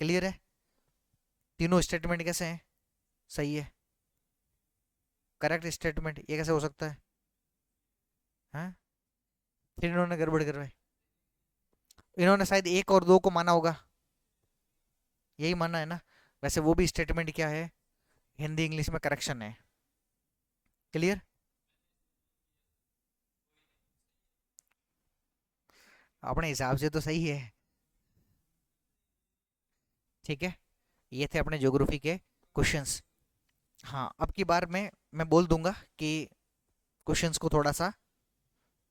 क्लियर है, तीनों स्टेटमेंट कैसे हैं, सही है, करेक्ट स्टेटमेंट, ये कैसे हो सकता है, हाँ, फिर इन्होंने गड़बड़ करवाई, इन्होंने शायद एक और दो को माना होगा, यही माना है ना। वैसे वो भी स्टेटमेंट क्या है, हिंदी इंग्लिश में करेक्शन है। क्लियर। अपने हिसाब से तो सही है, ठीक है। ये थे अपने ज्योग्राफी के क्वेश्चंस। हाँ, अब की बार मैं बोल दूंगा कि क्वेश्चंस को थोड़ा सा,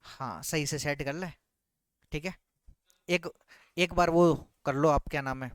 हाँ सही से सेट कर ले, ठीक है। एक एक बार वो कर लो, आप क्या नाम है,